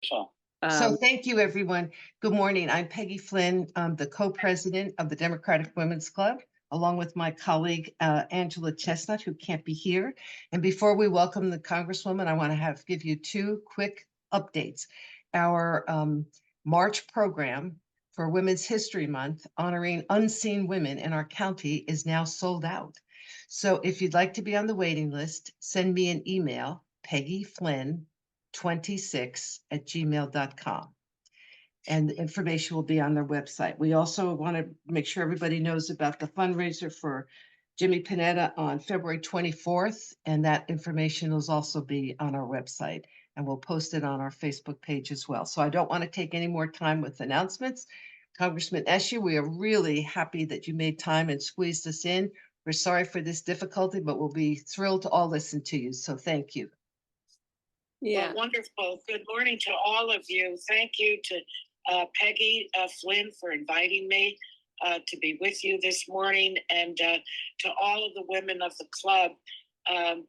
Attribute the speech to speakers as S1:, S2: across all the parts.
S1: So thank you, everyone. Good morning. I'm Peggy Flynn. I'm the co-president of the Democratic Women's Club, along with my colleague, Angela Chestnut, who can't be here. And before we welcome the Congresswoman, I want to give you two quick updates. Our March program for Women's History Month, honoring unseen women in our county, is now sold out. So if you'd like to be on the waiting list, send me an email, peggyflynn26@gmail.com. And the information will be on their website. We also want to make sure everybody knows about the fundraiser for Jimmy Panetta on February 24th. And that information will also be on our website. And we'll post it on our Facebook page as well. So I don't want to take any more time with announcements. Congressman Eshoo, we are really happy that you made time and squeezed us in. We're sorry for this difficulty, but we'll be thrilled to all listen to you. So thank you.
S2: Yeah. Well, wonderful. Good morning to all of you. Thank you to Peggy Flynn for inviting me to be with you this morning, and to all of the women of the club. I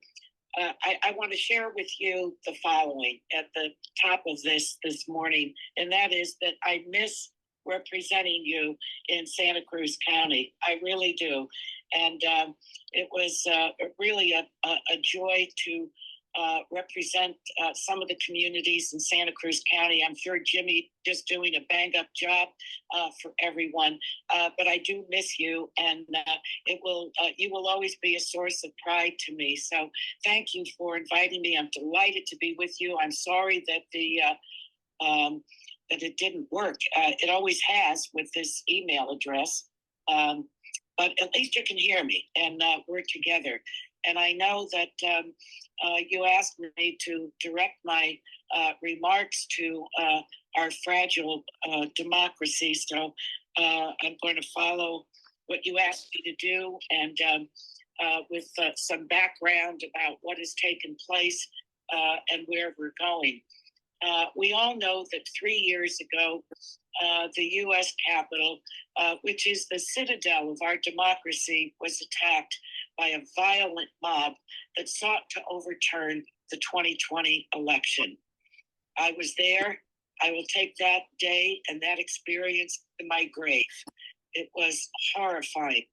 S2: want to share with you the following at the top of this morning, and that is that I miss representing you in Santa Cruz County. I really do. And it was really a joy to represent some of the communities in Santa Cruz County. I'm sure Jimmy just doing a bang up job for everyone, but I do miss you, and you will always be a source of pride to me. So thank you for inviting me. I'm delighted to be with you. I'm sorry that that it didn't work. It always has with this email address, but at least you can hear me, and we're together. And I know that you asked me to direct my remarks to our fragile democracy. So I'm going to follow what you asked me to do, and with some background about what has taken place and where we're going. We all know that 3 years ago, the U.S. Capitol, which is the citadel of our democracy, was attacked by a violent mob that sought to overturn the 2020 election. I was there. I will take that day and that experience to my grave. It was horrifying.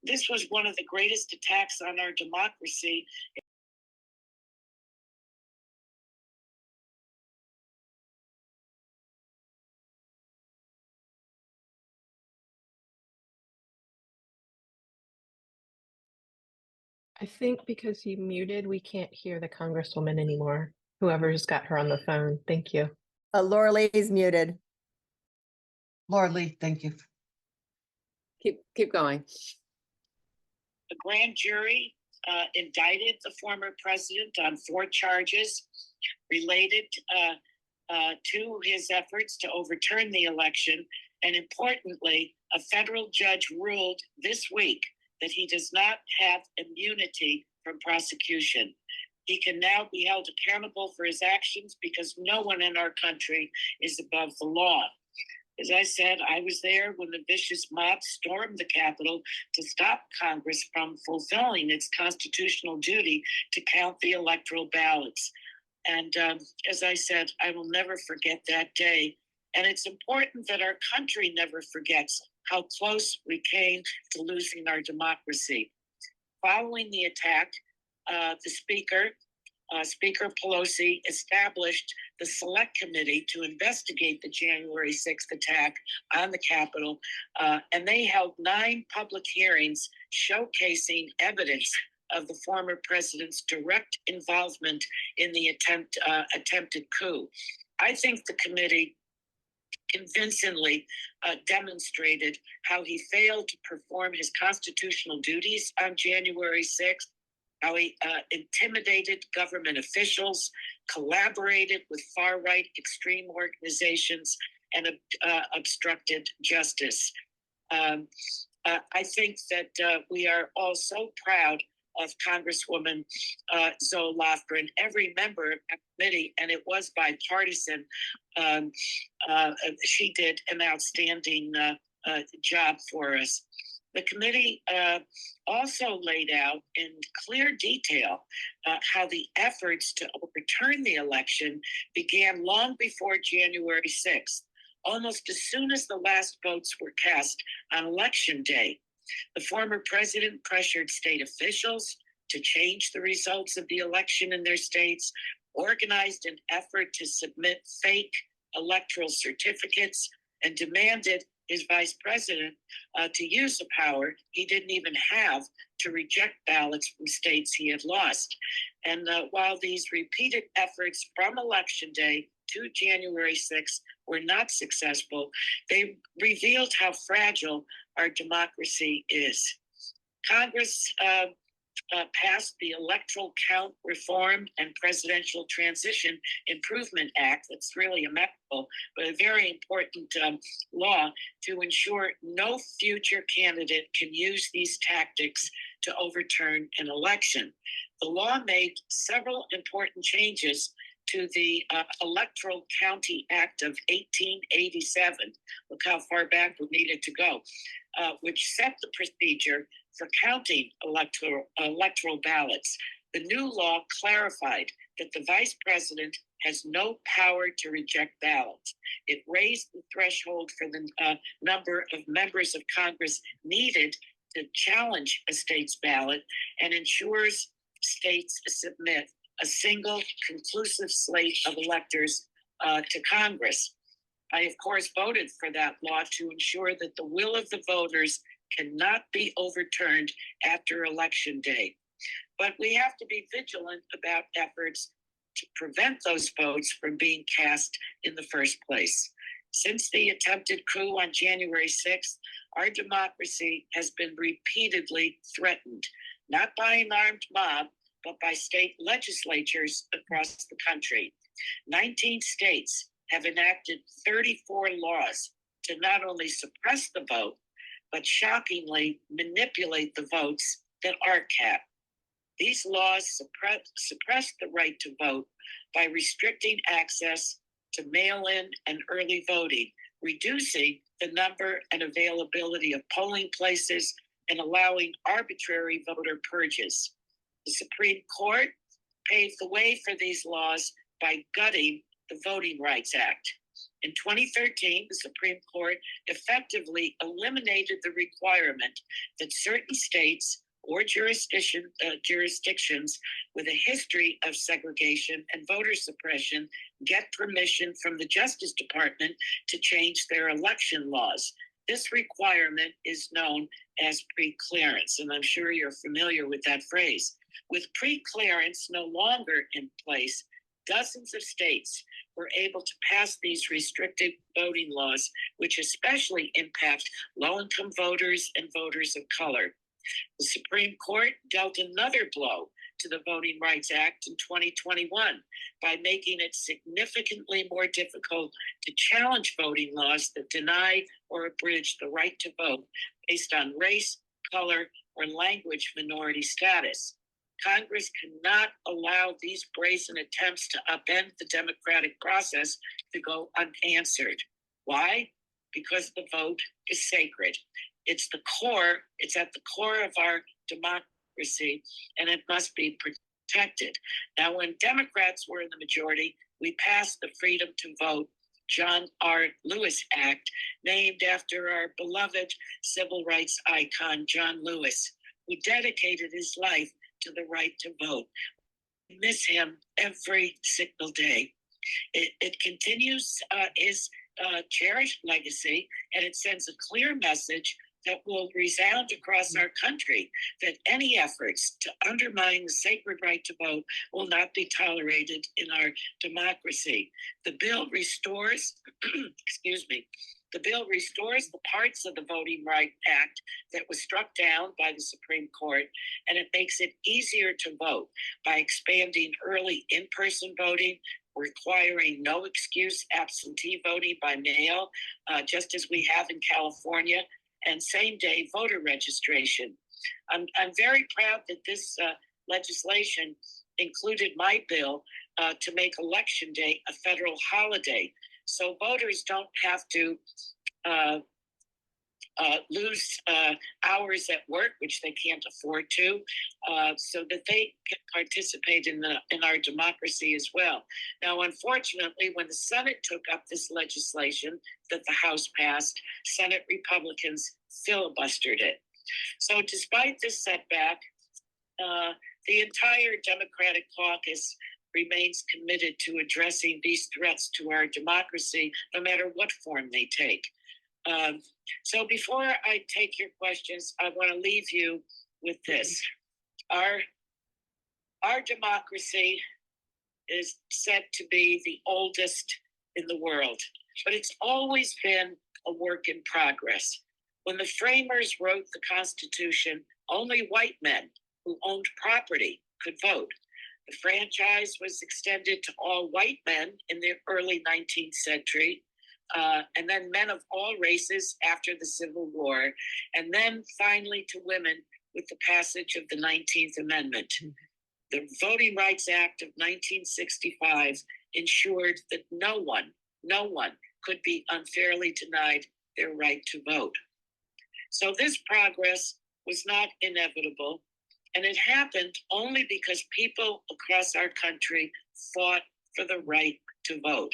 S2: This was one of the greatest attacks on our democracy.
S3: I think because you muted, we can't hear the Congresswoman anymore. Whoever's got her on the phone. Thank you.
S4: Laura Lee is muted.
S1: Laura Lee, thank you.
S2: Keep going. The grand jury indicted the former president on 4 charges related to his efforts to overturn the election. And importantly, a federal judge ruled this week that he does not have immunity from prosecution. He can now be held accountable for his actions because no one in our country is above the law. As I said, I was there when the vicious mob stormed the Capitol to stop Congress from fulfilling its constitutional duty to count the electoral ballots. And as I said, I will never forget that day. And it's important that our country never forgets how close we came to losing our democracy. Following the attack, the Speaker Pelosi, established the Select Committee to investigate the January 6th attack on the Capitol, and they held 9 public hearings showcasing evidence of the former president's direct involvement in the attempted coup. I think the committee convincingly demonstrated how he failed to perform his constitutional duties on January 6th, how he intimidated government officials, collaborated with far-right extreme organizations, and obstructed justice. I think that we are all so proud of Congresswoman Zoe Lofgren, every member of that committee, and it was bipartisan. She did an outstanding job for us. The committee also laid out in clear detail how the efforts to overturn the election began long before January 6th, almost as soon as the last votes were cast on election day. The former president pressured state officials to change the results of the election in their states, organized an effort to submit fake electoral certificates, and demanded his vice president to use the power he didn't even have to reject ballots from states he had lost. And while these repeated efforts from election day to January 6th were not successful, they revealed how fragile our democracy is. Congress passed the Electoral Count Reform and Presidential Transition Improvement Act. That's really a mouthful, but a very important law to ensure no future candidate can use these tactics to overturn an election. The law made several important changes to the Electoral County Act of 1887. Look how far back we needed to go, which set the procedure for counting electoral ballots. The new law clarified that the vice president has no power to reject ballots. It raised the threshold for the number of members of Congress needed to challenge a state's ballot, and ensures states submit a single conclusive slate of electors to Congress. I, of course, voted for that law to ensure that the will of the voters cannot be overturned after Election Day. But we have to be vigilant about efforts to prevent those votes from being cast in the first place. Since the attempted coup on January 6th, our democracy has been repeatedly threatened, not by an armed mob, but by state legislatures across the country. 19 states have enacted 34 laws to not only suppress the vote, but shockingly manipulate the votes that are cast. These laws suppress the right to vote by restricting access to mail-in and early voting, reducing the number and availability of polling places, and allowing arbitrary voter purges. The Supreme Court paved the way for these laws by gutting the Voting Rights Act. In 2013, the Supreme Court effectively eliminated the requirement that certain states or jurisdictions with a history of segregation and voter suppression get permission from the Justice Department to change their election laws. This requirement is known as pre-clearance, and I'm sure you're familiar with that phrase. With pre-clearance no longer in place, dozens of states were able to pass these restrictive voting laws, which especially impact low-income voters and voters of color. The Supreme Court dealt another blow to the Voting Rights Act in 2021 by making it significantly more difficult to challenge voting laws that deny or abridge the right to vote based on race, color, or language minority status. Congress cannot allow these brazen attempts to upend the democratic process to go unanswered. Why? Because the vote is sacred. It's at the core of our democracy, and it must be protected. Now, when Democrats were in the majority, we passed the Freedom to Vote John R. Lewis Act, named after our beloved civil rights icon, John Lewis, who dedicated his life to the right to vote. We miss him every single day. It continues his cherished legacy, and it sends a clear message that will resound across our country that any efforts to undermine the sacred right to vote will not be tolerated in our democracy. The bill restores, the bill restores the parts of the Voting Rights Act that was struck down by the Supreme Court, and it makes it easier to vote by expanding early in-person voting, requiring no excuse absentee voting by mail, just as we have in California, and same-day voter registration. I'm very proud that this legislation included my bill to make Election Day a federal holiday, so voters don't have to lose hours at work, which they can't afford to, so that they can participate in our democracy as well. Now, unfortunately, when the Senate took up this legislation that the House passed, Senate Republicans filibustered it. So, despite this setback, the entire Democratic caucus remains committed to addressing these threats to our democracy, no matter what form they take. So before I take your questions, I want to leave you with this. Our democracy is said to be the oldest in the world, but it's always been a work in progress. When the framers wrote the Constitution, only white men who owned property could vote. The franchise was extended to all white men in the early 19th century, and then men of all races after the Civil War, and then finally to women with the passage of the 19th Amendment. The Voting Rights Act of 1965 ensured that no one could be unfairly denied their right to vote. So this progress was not inevitable, and it happened only because people across our country fought for the right to vote.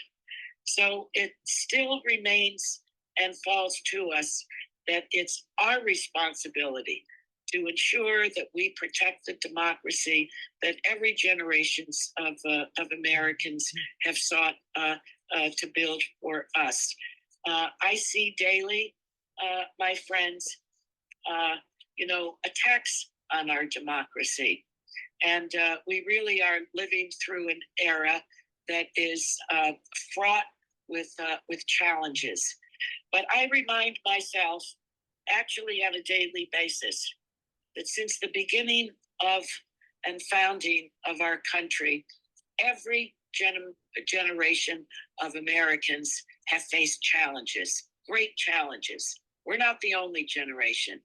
S2: So it still remains and falls to us that it's our responsibility to ensure that we protect the democracy that every generation of Americans have sought to build for us. I see daily, my friends, attacks on our democracy. And we really are living through an era that is fraught with challenges. But I remind myself, actually on a daily basis, that since the beginning of and founding of our country, every generation of Americans have faced challenges, great challenges. We're not the only generation.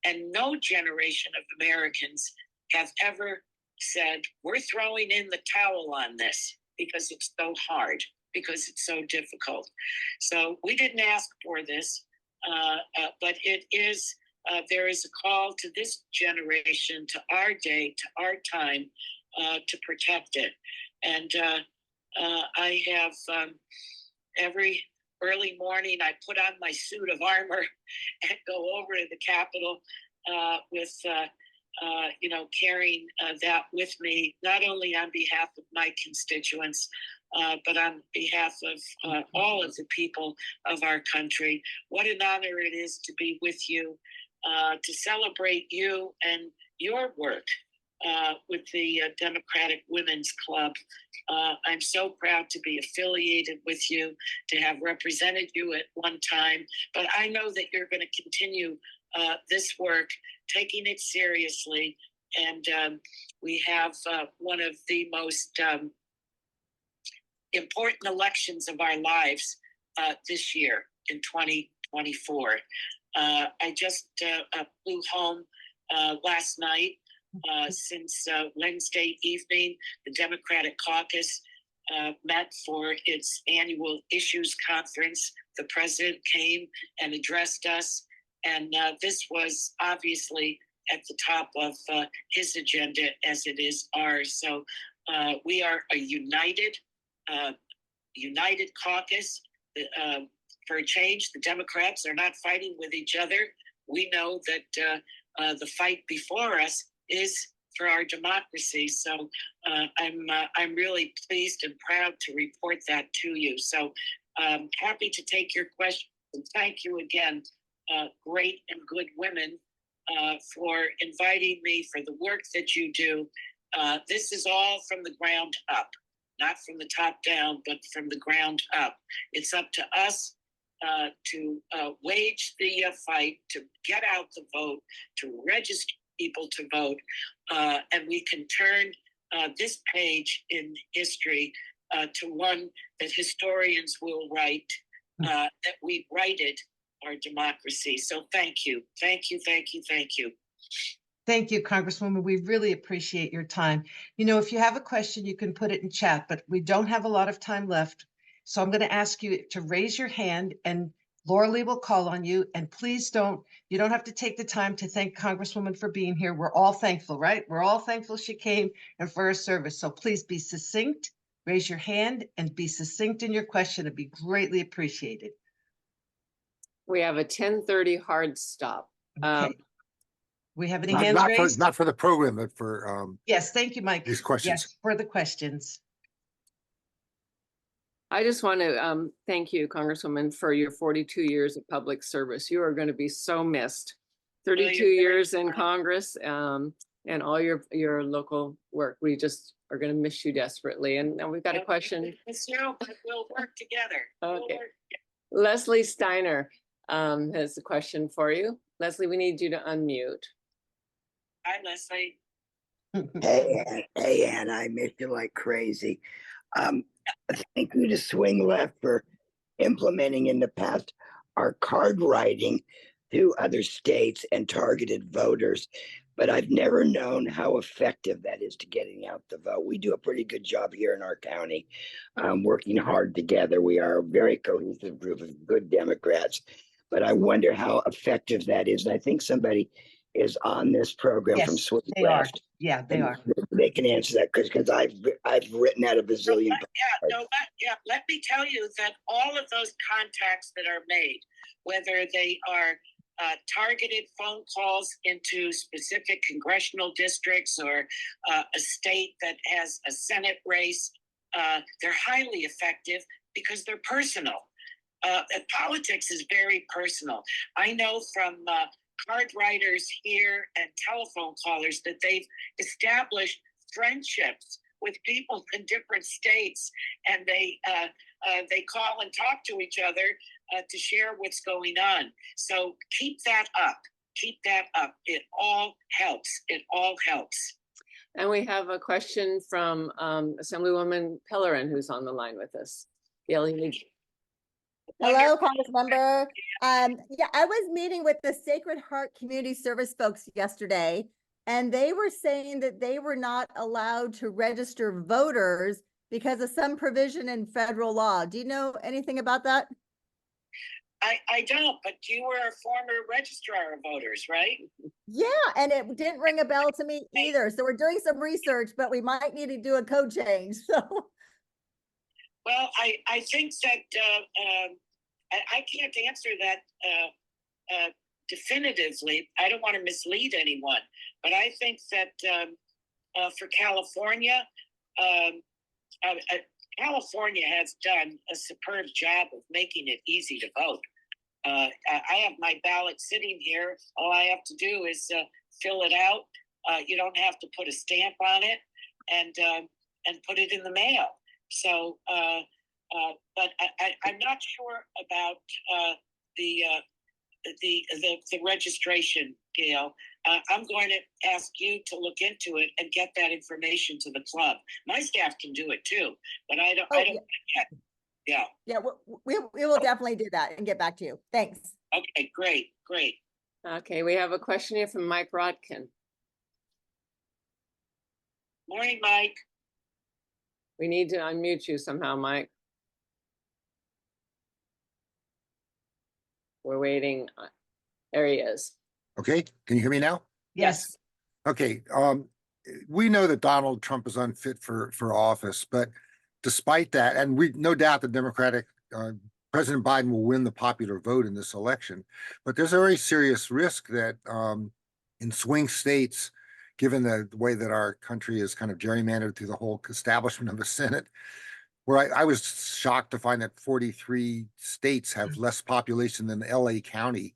S2: And no generation of Americans have ever said, we're throwing in the towel on this because it's so hard, because it's so difficult. So we didn't ask for this, but it is, there is a call to this generation, to our day, to our time, to protect it. And I have every early morning, I put on my suit of armor and go over to the Capitol with, carrying that with me, not only on behalf of my constituents, but on behalf of all of the people of our country. What an honor it is to be with you, to celebrate you and your work with the Democratic Women's Club. I'm so proud to be affiliated with you, to have represented you at one time, but I know that you're going to continue this work, taking it seriously, and we have one of the most important elections of our lives this year in 2024. I just flew home last night. Since Wednesday evening, the Democratic Caucus met for its annual issues conference. The president came and addressed us, and this was obviously at the top of his agenda, as it is ours. So we are a united caucus for a change. The Democrats are not fighting with each other. We know that the fight before us is for our democracy. So I'm really pleased and proud to report that to you. So happy to take your questions. And thank you again, great and good women, for inviting me, for the work that you do. This is all from the ground up, not from the top down, but from the ground up. It's up to us to wage the fight, to get out the vote, to register people to vote, and we can turn this page in history to one that historians will write, that we righted our democracy. So thank you, thank you, thank you, thank you.
S1: Thank you, Congresswoman. We really appreciate your time. If you have a question, you can put it in chat, but we don't have a lot of time left. So I'm going to ask you to raise your hand and Laura Lee will call on you, and please you don't have to take the time to thank Congresswoman for being here. We're all thankful, right? We're all thankful she came and for her service. So please be succinct, raise your hand, and be succinct in your question. It'd be greatly appreciated.
S5: We have a 10:30 hard stop.
S1: Okay. We have any hands raised?
S6: Not for the program, but for
S1: Yes, thank you, Mike.
S6: these questions.
S1: Yes, for the questions.
S5: I just want to thank you, Congresswoman, for your 42 years of public service. You are going to be so missed. 32 years in Congress and all your local work. We just are going to miss you desperately. And now we've got a question.
S2: We'll work together.
S5: Okay. Leslie Steiner has a question for you. Leslie, we need you to unmute.
S2: Hi, Leslie.
S7: Hey, Ann, I miss you like crazy. Thank you to Swing Left for implementing in the past our card writing to other states and targeted voters, but I've never known how effective that is to getting out the vote. We do a pretty good job here in our county, working hard together. We are a very cohesive group of good Democrats, but I wonder how effective that is. And I think somebody is on this program from
S1: Yes,
S7: Swing
S1: they are.
S7: Left.
S1: Yeah, they are.
S7: They can answer that because I've written out a bazillion.
S2: Let me tell you that all of those contacts that are made, whether they are targeted phone calls into specific congressional districts or a state that has a Senate race, they're highly effective because they're personal. Politics is very personal. I know from card writers here and telephone callers that they've established friendships with people in different states, and they call and talk to each other to share what's going on. So keep that up. Keep that up. It all helps. It all helps.
S5: And we have a question from Assemblywoman Pellerin, who's on the line with us. Gail, you need.
S4: Hello, Congressmember. Yeah, I was meeting with the Sacred Heart Community Service folks yesterday, and they were saying that they were not allowed to register voters because of some provision in federal law. Do you know anything about that?
S2: I don't, but you were a former registrar of voters, right?
S4: Yeah, and it didn't ring a bell to me either. So we're doing some research, but we might need to do a code change. So,
S2: well, I think that I can't answer that definitively. I don't want to mislead anyone, but I think that for California, California has done a superb job of making it easy to vote. I have my ballot sitting here. All I have to do is fill it out. You don't have to put a stamp on it and put it in the mail. So, but I'm not sure about the registration, Gail. I'm going to ask you to look into it and get that information to the club. My staff can do it too, but I don't.
S4: oh,
S2: I don't yet. Yeah.
S4: yeah, we will definitely do that and get back to you. Thanks.
S2: Okay. Great. Great.
S5: Okay, we have a question here from Mike Rodkin.
S2: Morning, Mike.
S5: We need to unmute you somehow, Mike. We're waiting. There he is.
S6: Okay, can you hear me now?
S1: Yes.
S6: Okay, we know that Donald Trump is unfit for office, but despite that, and we no doubt the Democratic President Biden will win the popular vote in this election, but there's a very serious risk that in swing states, given the way that our country is kind of gerrymandered through the whole establishment of the Senate, where I was shocked to find that 43 states have less population than LA County.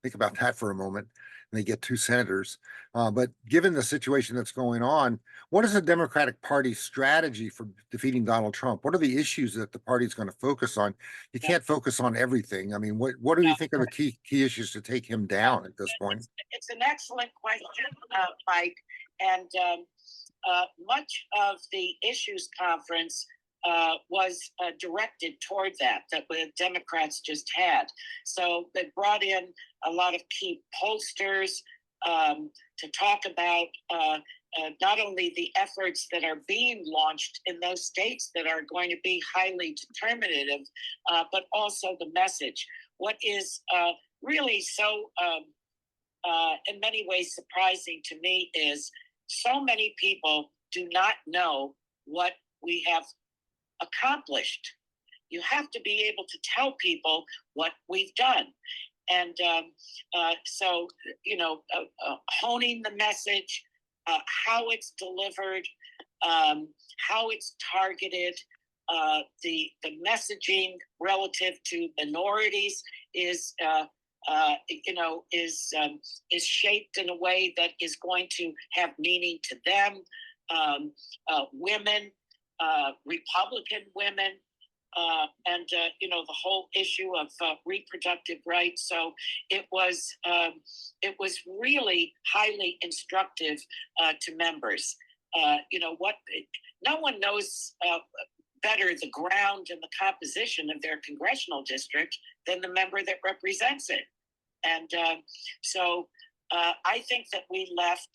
S6: Think about that for a moment. And they get 2 senators. But given the situation that's going on, what is the Democratic Party's strategy for defeating Donald Trump? What are the issues that the party is going to focus on? You can't focus on everything. I mean, what do you think are the key issues to take him down at this point?
S2: It's an excellent question, Mike. And much of the issues conference was directed toward that the Democrats just had. So they brought in a lot of key pollsters to talk about not only the efforts that are being launched in those states that are going to be highly determinative, but also the message. What is really so, in many ways, surprising to me is so many people do not know what we have accomplished. You have to be able to tell people what we've done. And so, honing the message, how it's delivered, how it's targeted, the messaging relative to minorities is shaped in a way that is going to have meaning to them. Women, Republican women, and the whole issue of reproductive rights. So it was really highly instructive to members. No one knows better the ground and the composition of their congressional district than the member that represents it. And so I think that we left.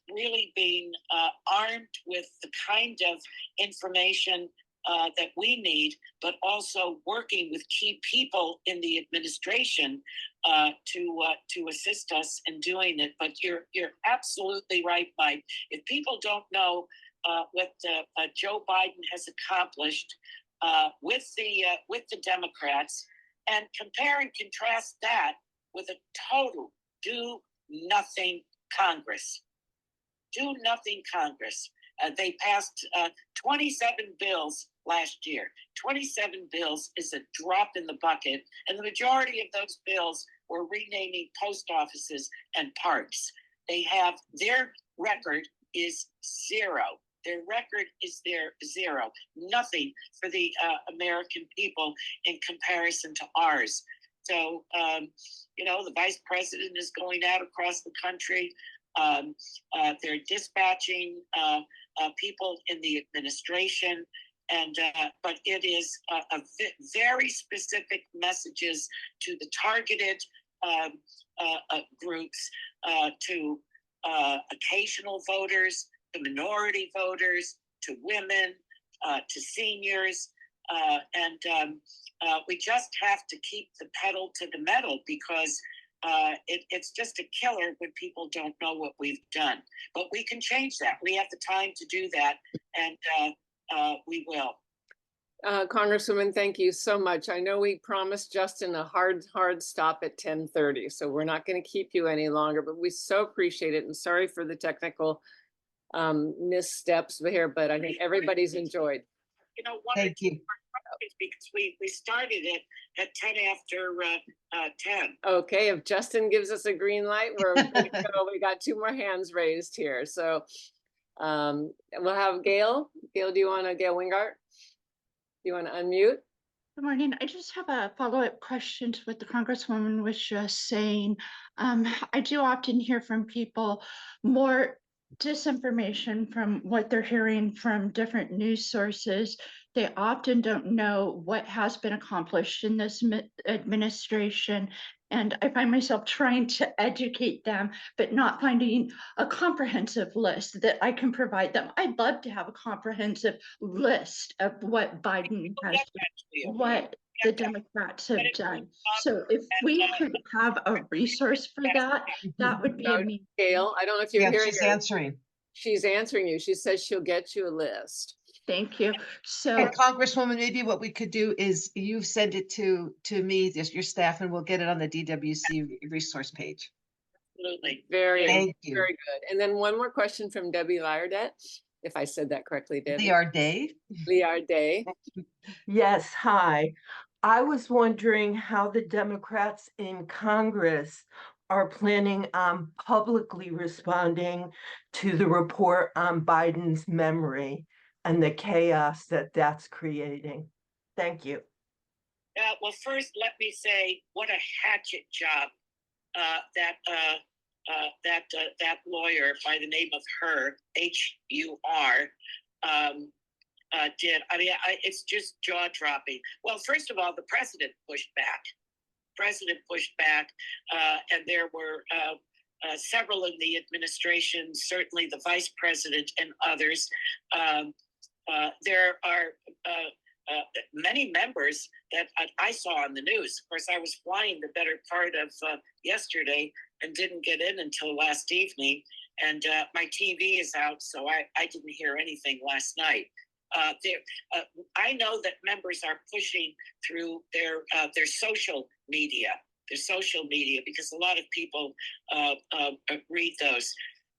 S2: Really being armed with the kind of information that we need, but also working with key people in the administration to assist us in doing it. But you're absolutely right, Mike. If people don't know what Joe Biden has accomplished with the Democrats, and compare and contrast that with a total do nothing Congress. Do nothing Congress. They passed 27 bills last year. 27 bills is a drop in the bucket, and the majority of those bills were renaming post offices and parks. Their record is zero. Their record is zero. Nothing for the American people in comparison to ours. So, the vice president is going out across the country. They're dispatching people in the administration, but it is very specific messages to the targeted groups, to occasional voters, to minority voters, to women, to seniors, and we just have to keep the pedal to the metal, because it's just a killer when people don't know what we've done. But we can change that. We have the time to do that, and we will.
S5: Congresswoman, thank you so much. I know we promised Justin a hard stop at 10:30, so we're not going to keep you any longer, but we so appreciate it. And sorry for the technical missteps here, but I think everybody's enjoyed.
S1: Thank you.
S2: Because we started it at 10 after 10.
S5: Okay, if Justin gives us a green light, we're good to go. We got 2 more hands raised here. So we'll have Gail. Gail Wingart, do you want to unmute?
S8: Good morning. I just have a follow-up question to what the Congresswoman was just saying. I do often hear from people more disinformation from what they're hearing from different news sources. They often don't know what has been accomplished in this administration. And I find myself trying to educate them, but not finding a comprehensive list that I can provide them. I'd love to have a comprehensive list of what Biden has done, what the Democrats have done. So if we could have a resource for that, that would be amazing.
S5: Gail, I don't know if you're
S1: Yeah,
S5: hearing
S1: she's
S5: her.
S1: answering.
S5: She's answering you. She says she'll get you a list.
S8: Thank you. So
S1: And Congresswoman, maybe what we could do is you send it to me, just your staff, and we'll get it on the DWC resource page.
S2: Absolutely.
S1: Thank you.
S5: Very good. And then one more question from Debbie Liardet, if I said that correctly, Debbie. Liardet.
S9: Yes, hi. I was wondering how the Democrats in Congress are planning on publicly responding to the report on Biden's memory and the chaos that that's creating. Thank you.
S2: Well, first, let me say what a hatchet job that lawyer by the name of Hur, H-U-R, did. I mean, it's just jaw-dropping. Well, first of all, the president pushed back. And there were several in the administration, certainly the vice president and others. There are many members that I saw on the news. Of course, I was flying the better part of yesterday and didn't get in until last evening. And my TV is out, so I didn't hear anything last night. I know that members are pushing through their social media, because a lot of people read those.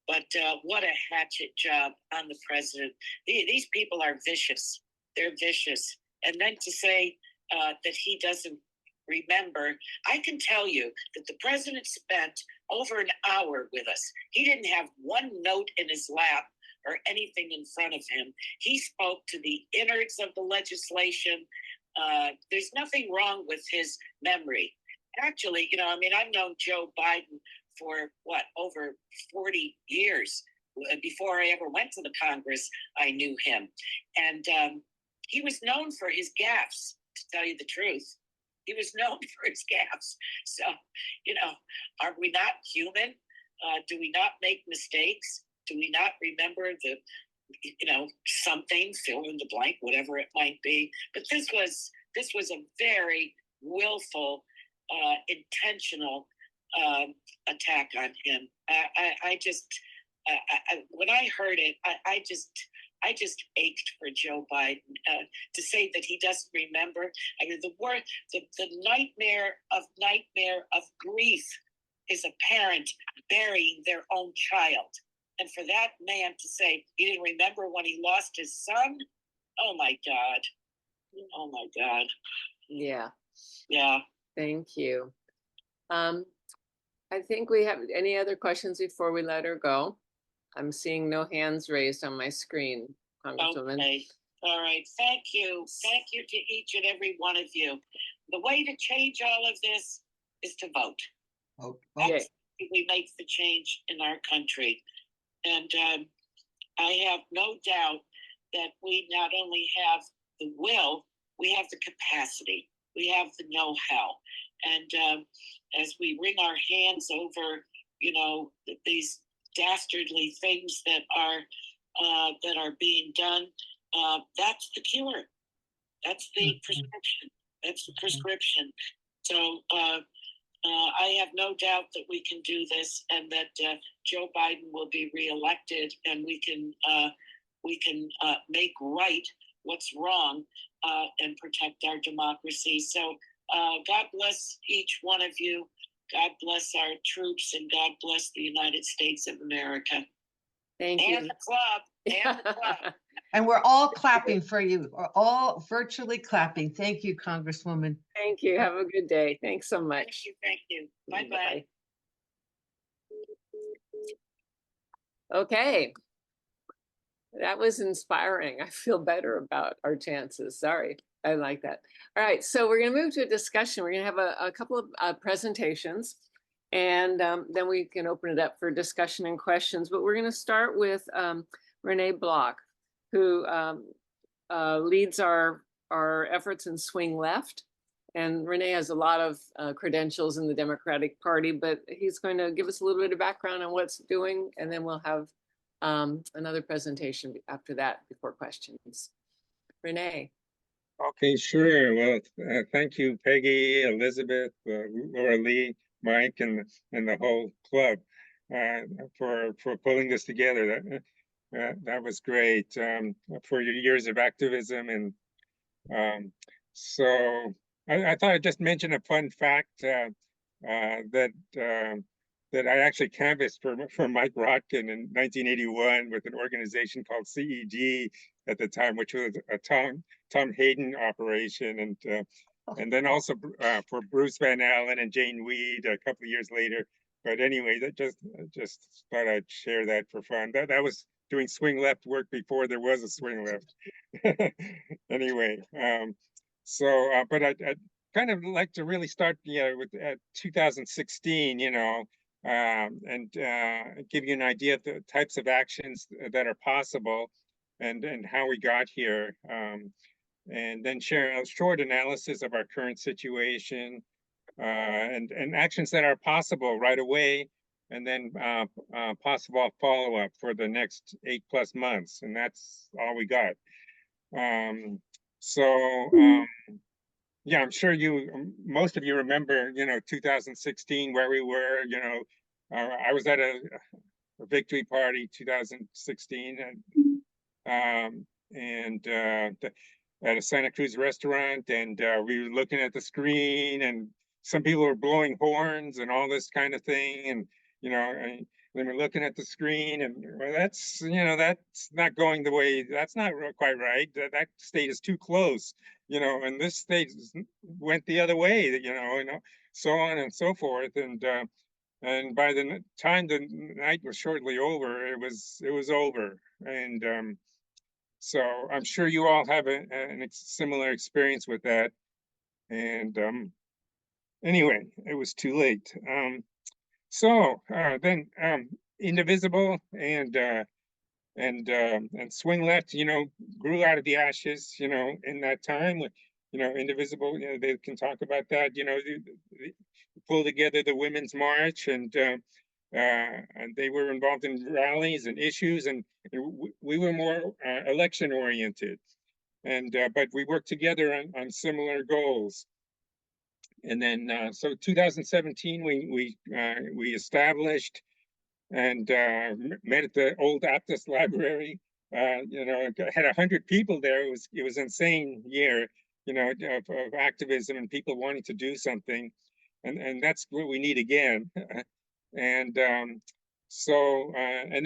S2: But what a hatchet job on the president. These people are vicious. They're vicious. And then to say that he doesn't remember, I can tell you that the president spent over an hour with us. He didn't have one note in his lap or anything in front of him. He spoke to the innards of the legislation. There's nothing wrong with his memory. Actually, I've known Joe Biden for over 40 years. Before I ever went to the Congress, I knew him. And he was known for his gaffes, to tell you the truth. He was known for his gaffes. So, are we not human? Do we not make mistakes? Do we not remember something, fill in the blank, whatever it might be? But this was a very willful, intentional attack on him. When I heard it, I just ached for Joe Biden. To say that he doesn't remember, the nightmare of grief is a parent burying their own child. And for that man to say he didn't remember when he lost his son, oh my God. Oh my God.
S5: Yeah.
S2: Yeah.
S5: Thank you. I think we have any other questions before we let her go. I'm seeing no hands raised on my screen, Congresswoman.
S2: Okay. All right. Thank you. Thank you to each and every one of you. The way to change all of this is to vote.
S5: Okay.
S2: We make the change in our country. And I have no doubt that we not only have the will, we have the capacity, we have the know-how. And as we wring our hands over, these dastardly things that are being done, that's the cure. That's the prescription. That's the prescription. So I have no doubt that we can do this, and that Joe Biden will be reelected, and we can make right what's wrong and protect our democracy. So God bless each one of you. God bless our troops, and God bless the United States of America.
S5: Thank
S2: And
S5: you.
S2: the club. And the club.
S1: And we're all clapping for you. We're all virtually clapping. Thank you, Congresswoman.
S5: Thank you. Have a good day. Thanks so much.
S2: Thank you. Bye-bye.
S5: Okay. That was inspiring. I feel better about our chances. Sorry. I like that. All right. So we're going to move to a discussion. We're going to have a couple of presentations, and then we can open it up for discussion and questions. But we're going to start with Renee Block, who leads our efforts in Swing Left. And Renee has a lot of credentials in the Democratic Party, but he's going to give us a little bit of background on what's doing, and then we'll have another presentation after that before questions. Renee.
S10: Okay, sure. Well, thank you, Peggy, Elizabeth, Laura Lee, Mike, and the whole club for pulling this together. That was great, for your years of activism. And so I thought I'd just mention a fun fact that I actually canvassed for Mike Rotkin in 1981 with an organization called CED at the time, which was a Tom Hayden operation, and then also for Bruce Van Allen and Jane Weed a couple of years later. But anyway, that just thought I'd share that for fun. That was doing Swing Left work before there was a Swing Left. Anyway, but I'd kind of like to really start, with 2016, and give you an idea of the types of actions that are possible, and how we got here, and then share a short analysis of our current situation, and actions that are possible right away, and then possible follow-up for the next 8+ months, and that's all we got. Yeah, I'm sure most of you remember, 2016, where we were. I was at a victory party 2016, and at a Santa Cruz restaurant, and we were looking at the screen, and some people were blowing horns and all this kind of thing, and then we're looking at the screen, and well, that's not going the way. That's not quite right. That state is too close, and this state went the other way. So on and so forth, and by the time the night was shortly over, it was over, and so I'm sure you all have a similar experience with that. And anyway, it was too late. So then Indivisible and Swing Left, grew out of the ashes, in that time. Indivisible, they can talk about that. They pulled together the Women's March, and they were involved in rallies and issues, and we were more election oriented, and but we worked together on similar goals. And then so 2017 we established and met at the old Aptos library. Had 100 people there. It was insane year, of activism and people wanting to do something, and that's what we need again. And and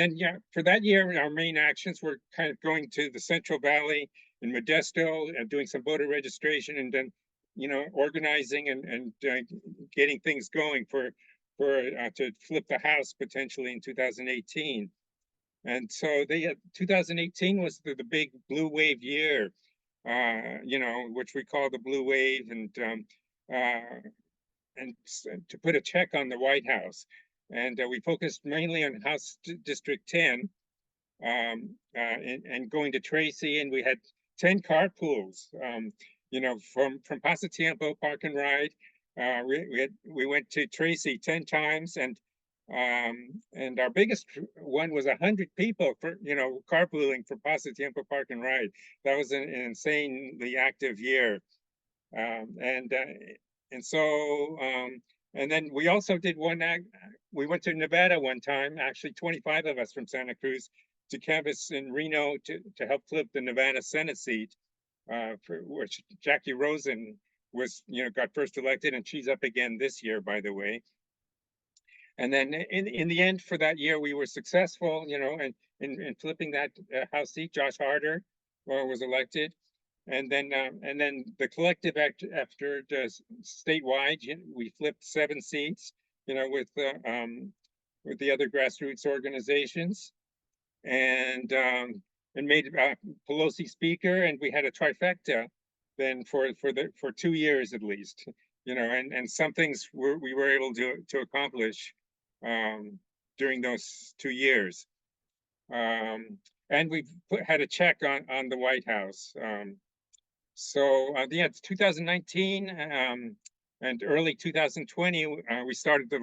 S10: then for that year, our main actions were kind of going to the Central Valley in Modesto and doing some voter registration, and then organizing and getting things going for to flip the House potentially in 2018. And so 2018 was the big blue wave year, which we call the blue wave, and to put a check on the White House. And we focused mainly on House District 10, and going to Tracy, and we had 10 carpools, from Pasatiempo Park and Ride. We went to Tracy 10 times, and our biggest one was 100 people for carpooling for Pasatiempo Park and Ride. That was an insanely active year, and then we also did we went to Nevada one time, actually 25 of us from Santa Cruz, to canvass in Reno to help flip the Nevada Senate seat, for which Jackie Rosen was, got first elected, and she's up again this year, by the way. And then in the end, for that year, we were successful, in flipping that House seat. Josh Harder was elected. And then the collective after statewide, we flipped 7 seats, with the other grassroots organizations, and made Pelosi speaker, and we had a trifecta then for 2 years at least, and some things we were able to accomplish during those 2 years, and we had a check on the White House. So it's 2019 and early 2020, we started the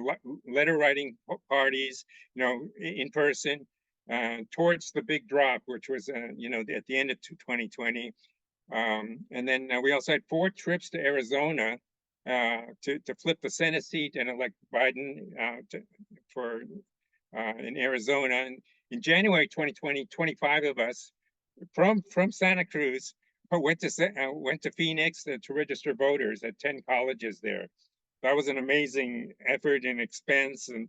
S10: letter writing parties, in person, towards the big drop, which was, at the end of 2020. And then we also had 4 trips to Arizona to flip the Senate seat and elect Biden in Arizona. And in January 2020, 25 of us from Santa Cruz went to Phoenix to register voters at 10 colleges there. That was an amazing effort and expense and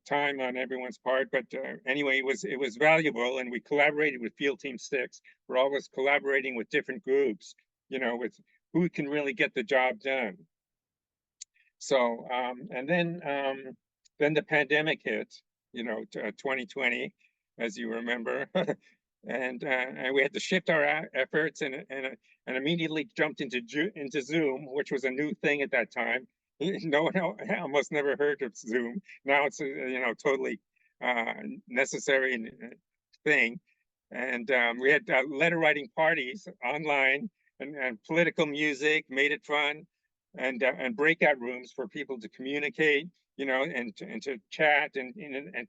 S10: time on everyone's part, but anyway, it was valuable, and we collaborated with Field Team 6. We're always collaborating with different groups, with who can really get the job done. So and then the pandemic hit, 2020, as you remember. And we had to shift our efforts and immediately jumped into Zoom, which was a new thing at that time. No one almost never heard of Zoom. Now it's totally necessary thing. And we had letter writing parties online and political music, made it fun, and breakout rooms for people to communicate. you know, and to chat and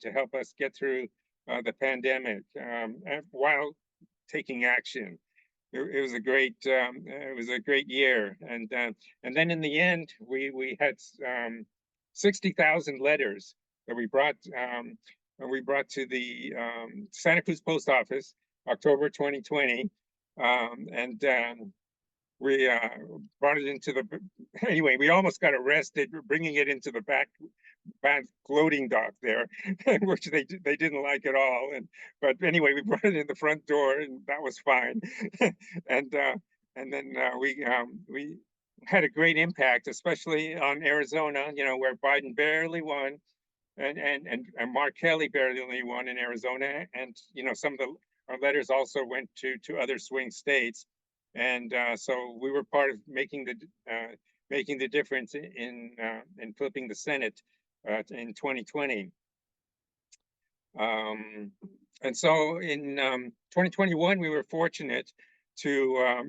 S10: to help us get through the pandemic and while taking action. It was a great year, and then in the end we had 60,000 letters that we brought to the Santa Cruz Post Office, October 2020, and we brought it into the anyway. We almost got arrested bringing it into the back loading dock there, which they didn't like at all. But anyway, we brought it in the front door, and that was fine. and then we had a great impact, especially on Arizona, you know, where Biden barely won, and Mark Kelly barely won in Arizona, and you know, some of our letters also went to other swing states, and so we were part of making the difference in flipping the Senate in 2020. And so in 2021, we were fortunate to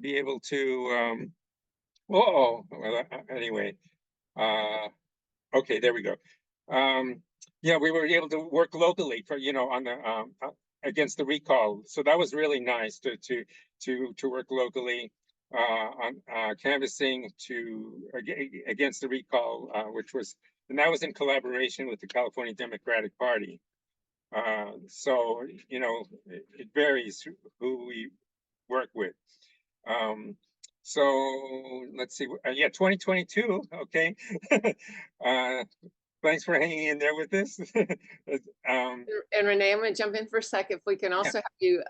S10: be able to anyway, okay, there we go. Yeah, we were able to work locally for, you know, on the against the recall. So that was really nice to work locally on canvassing against the recall, and that was in collaboration with the California Democratic Party. So, you know, it varies who we work with. So let's see, yeah, 2022, okay. Thanks for hanging in there with this.
S5: And Renee, I'm going to jump in for a second. If we can also have you,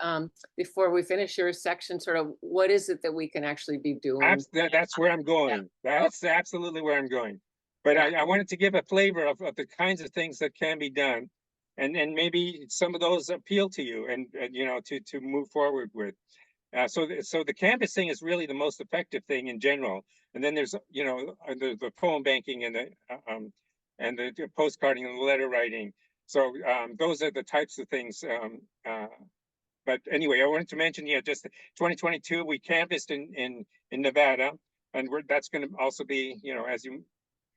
S5: before we finish your section, sort of what is it that we can actually be doing?
S10: That's where I'm going. That's absolutely where I'm going. But I wanted to give a flavor of the kinds of things that can be done, and maybe some of those appeal to you, and you know, to move forward with. So the canvassing is really the most effective thing in general, and then there's, you know, the phone banking and the postcarding and the letter writing. So those are the types of things. But anyway, I wanted to mention, yeah, just 2022 we canvassed in Nevada, and that's going to also be, you know, as you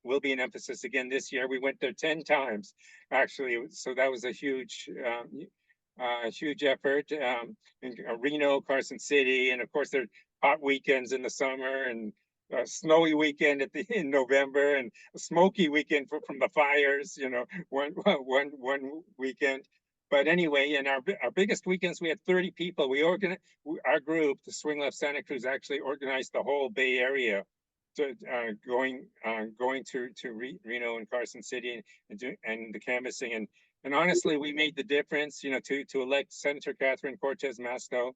S10: will be an emphasis again this year. We went there 10 times actually, so that was a huge effort. In Reno, Carson City, and of course there are hot weekends in the summer, and a snowy weekend in November, and a smoky weekend from the fires, you know, one weekend. But anyway, in our biggest weekends, we had 30 people. Our group, the Swing Left Santa Cruz, actually organized the whole Bay Area to going to Reno and Carson City and the canvassing. And honestly, we made the difference, you know, to elect Senator Catherine Cortez Masto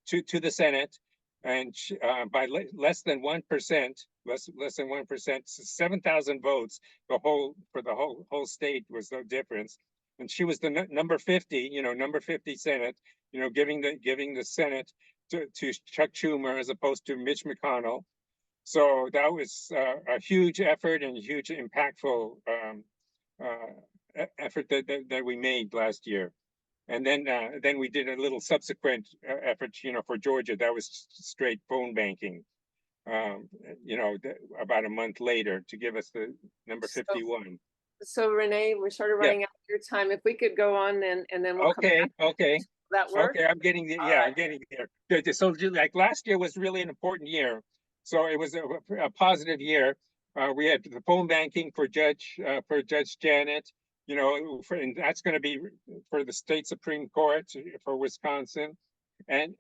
S10: to the Senate, and by less than 1%, less than 1%, 7,000 votes. For the whole state was the difference. And she was the number 50, you know, number 50 Senate, you know, giving the Senate to Chuck Schumer as opposed to Mitch McConnell. So that was a huge effort and a huge impactful effort that we made last year. And then we did a little subsequent effort, you know, for Georgia. That was straight phone banking, you know, about a month later to give us the number 51.
S5: So Renee, we're sort of running out of your time. If we could go on, and then we'll come back.
S10: Okay.
S5: That work?
S10: Okay, I'm getting there. I'm getting there. So like last year was really an important year. So it was a positive year. We had the phone banking for Judge Janet, you know, and that's going to be for the state Supreme Court for Wisconsin, and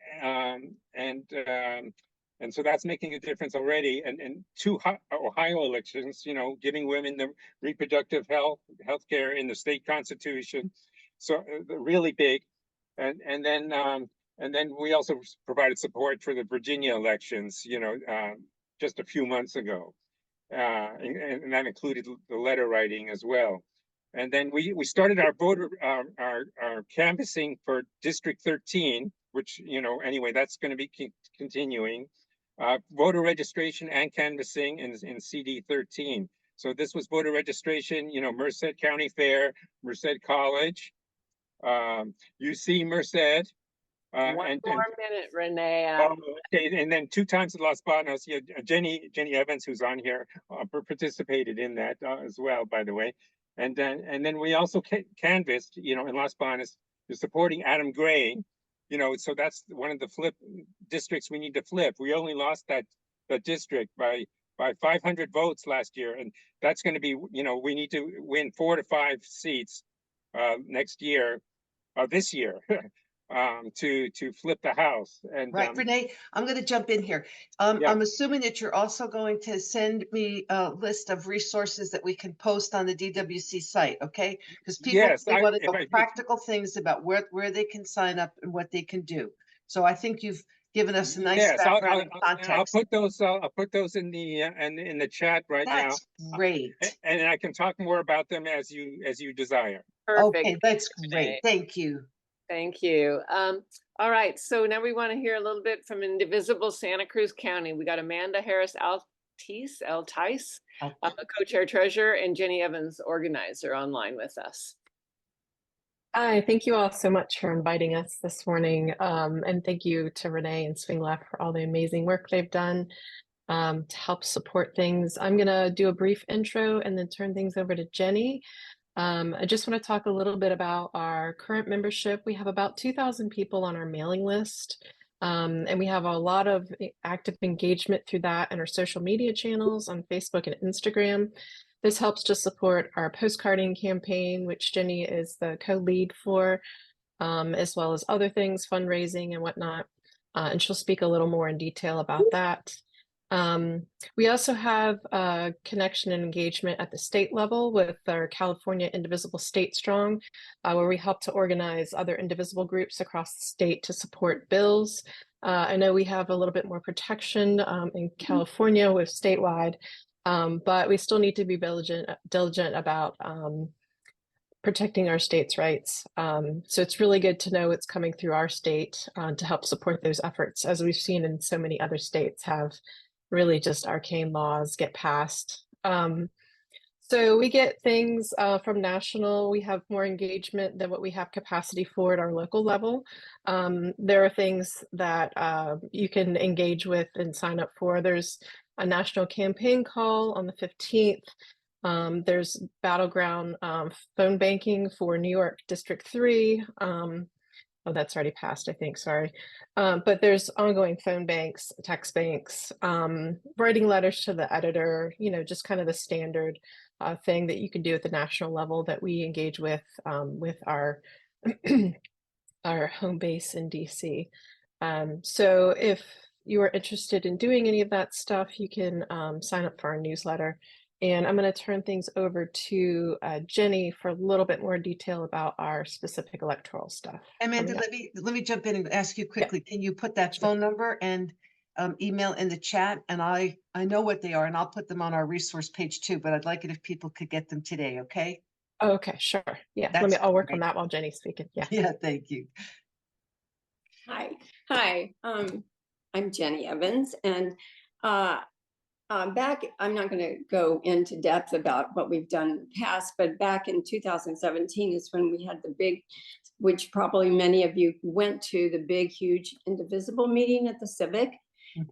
S10: so that's making a difference already. And 2 Ohio elections, you know, giving women the reproductive health care in the state constitution, so really big. And then we also provided support for the Virginia elections, you know, just a few months ago, and that included the letter writing as well. And then we started our our canvassing for District 13, which, you know, anyway, that's going to be continuing. Voter registration and canvassing in CD 13. So this was voter registration, you know, Merced County Fair, Merced College, UC Merced,
S5: One
S10: and
S5: more minute, Renee.
S10: okay, and then 2 times at Los Banos, yeah, Jenny Evans, who's on here, participated in that as well, by the way. And then we also canvassed, in Los Banos, supporting Adam Gray, so that's one of the flip districts we need to flip. We only lost that district by 500 votes last year, and that's going to be, we need to win 4 to 5 seats next year, this year. To flip the House. And
S1: Right, Renee, I'm going to jump in here.
S10: Yeah.
S1: I'm assuming that you're also going to send me a list of resources that we can post on the DWC site, okay? Because people
S10: Yes,
S1: they want to
S10: if
S1: know practical things about where they can sign up and what they can do. So I think you've given us a nice
S10: yes,
S1: background and
S10: I'll
S1: context.
S10: put those. I'll put those in the chat right now.
S1: That's great.
S10: And I can talk more about them as you desire.
S5: Perfect.
S1: Okay, that's
S5: Renee.
S1: great. Thank you.
S5: Thank you. All right, so now we want to hear a little bit from Indivisible Santa Cruz County. We got Amanda Harris Altice, co-chair treasurer, and Jenny Evans, organizer, online with us.
S3: Hi, thank you all so much for inviting us this morning. And thank you to Renee and Swing Left for all the amazing work they've done to help support things. I'm going to do a brief intro and then turn things over to Jenny. I just want to talk a little bit about our current membership. We have about 2,000 people on our mailing list, and we have a lot of active engagement through that and our social media channels on Facebook and Instagram. This helps to support our postcarding campaign, which Jenny is the co-lead for, as well as other things, fundraising and whatnot. And she'll speak a little more in detail about that. We also have a connection and engagement at the state level with our California Indivisible State Strong, where we help to organize other indivisible groups across the state to support bills. I know we have a little bit more protection in California with statewide, but we still need to be diligent about protecting our state's rights. So it's really good to know what's coming through our state to help support those efforts, as we've seen in so many other states have really just arcane laws get passed. So we get things from national. We have more engagement than what we have capacity for at our local level. There are things that you can engage with and sign up for. There's a national campaign call on the 15th. There's battleground phone banking for New York District 3. Oh, that's already passed, I think, sorry. But there's ongoing phone banks, text banks, writing letters to the editor, just kind of the standard thing that you can do at the national level that we engage with our, our home base in DC. So if you are interested in doing any of that stuff, you can sign up for our newsletter. And I'm going to turn things over to Jenny for a little bit more detail about our specific electoral stuff.
S1: Amanda, let me jump in and ask you quickly. Yeah. Can you put that phone number and email in the chat? And I know what they are, and I'll put them on our resource page too. But I'd like it if people could get them today. Okay.
S3: Okay, sure. Yeah, I'll work on that while Jenny's speaking. Yeah.
S1: Yeah. Thank you.
S11: Hi. I'm Jenny Evans, and back, I'm not going to go into depth about what we've done in the past, but back in 2017 is when we had the big, which probably many of you went to, the big, huge Indivisible meeting at the Civic.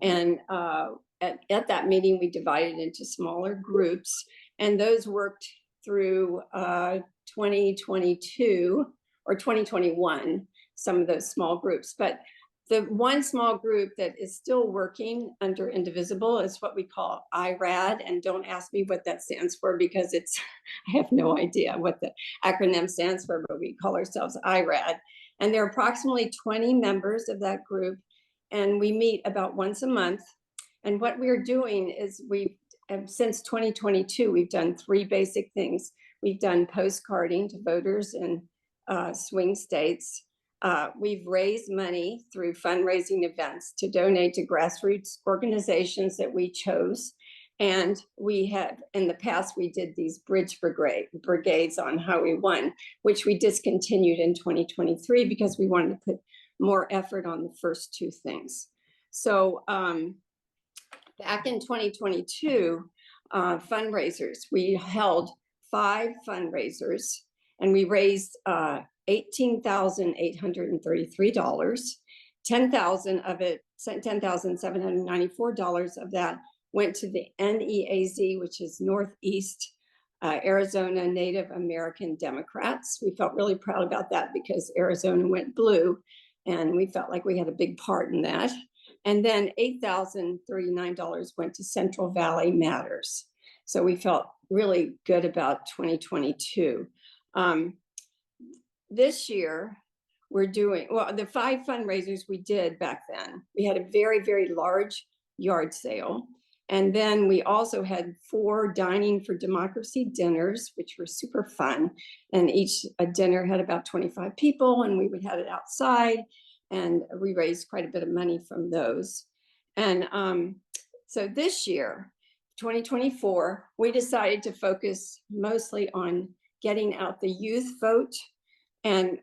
S11: And at that meeting, we divided into smaller groups, and those worked through 2022 or 2021, some of those small groups. But the one small group that is still working under Indivisible is what we call IRAD. And don't ask me what that stands for, because I have no idea what the acronym stands for, but we call ourselves IRAD. And there are approximately 20 members of that group. And we meet about once a month. And what we're doing is since 2022, we've done 3 basic things. We've done postcarding to voters in swing states. We've raised money through fundraising events to donate to grassroots organizations that we chose. And we have, in the past, we did these bridge brigades on Highway 1, which we discontinued in 2023 because we wanted to put more effort on the first 2 things. So back in 2022, fundraisers, we held 5 fundraisers, and we raised $18,833. 10,000 of it, $10,794 of that went to the NEAZ, which is Northeast Arizona Native American Democrats. We felt really proud about that because Arizona went blue, and we felt like we had a big part in that. And then $8,039 went to Central Valley Matters. So we felt really good about 2022. This year, we're doing, well, the 5 fundraisers we did back then, we had a very, very large yard sale. And then we also had 4 Dining for Democracy dinners, which were super fun. And each dinner had about 25 people, and we would have it outside. And we raised quite a bit of money from those. And so this year, 2024, we decided to focus mostly on getting out the youth vote. And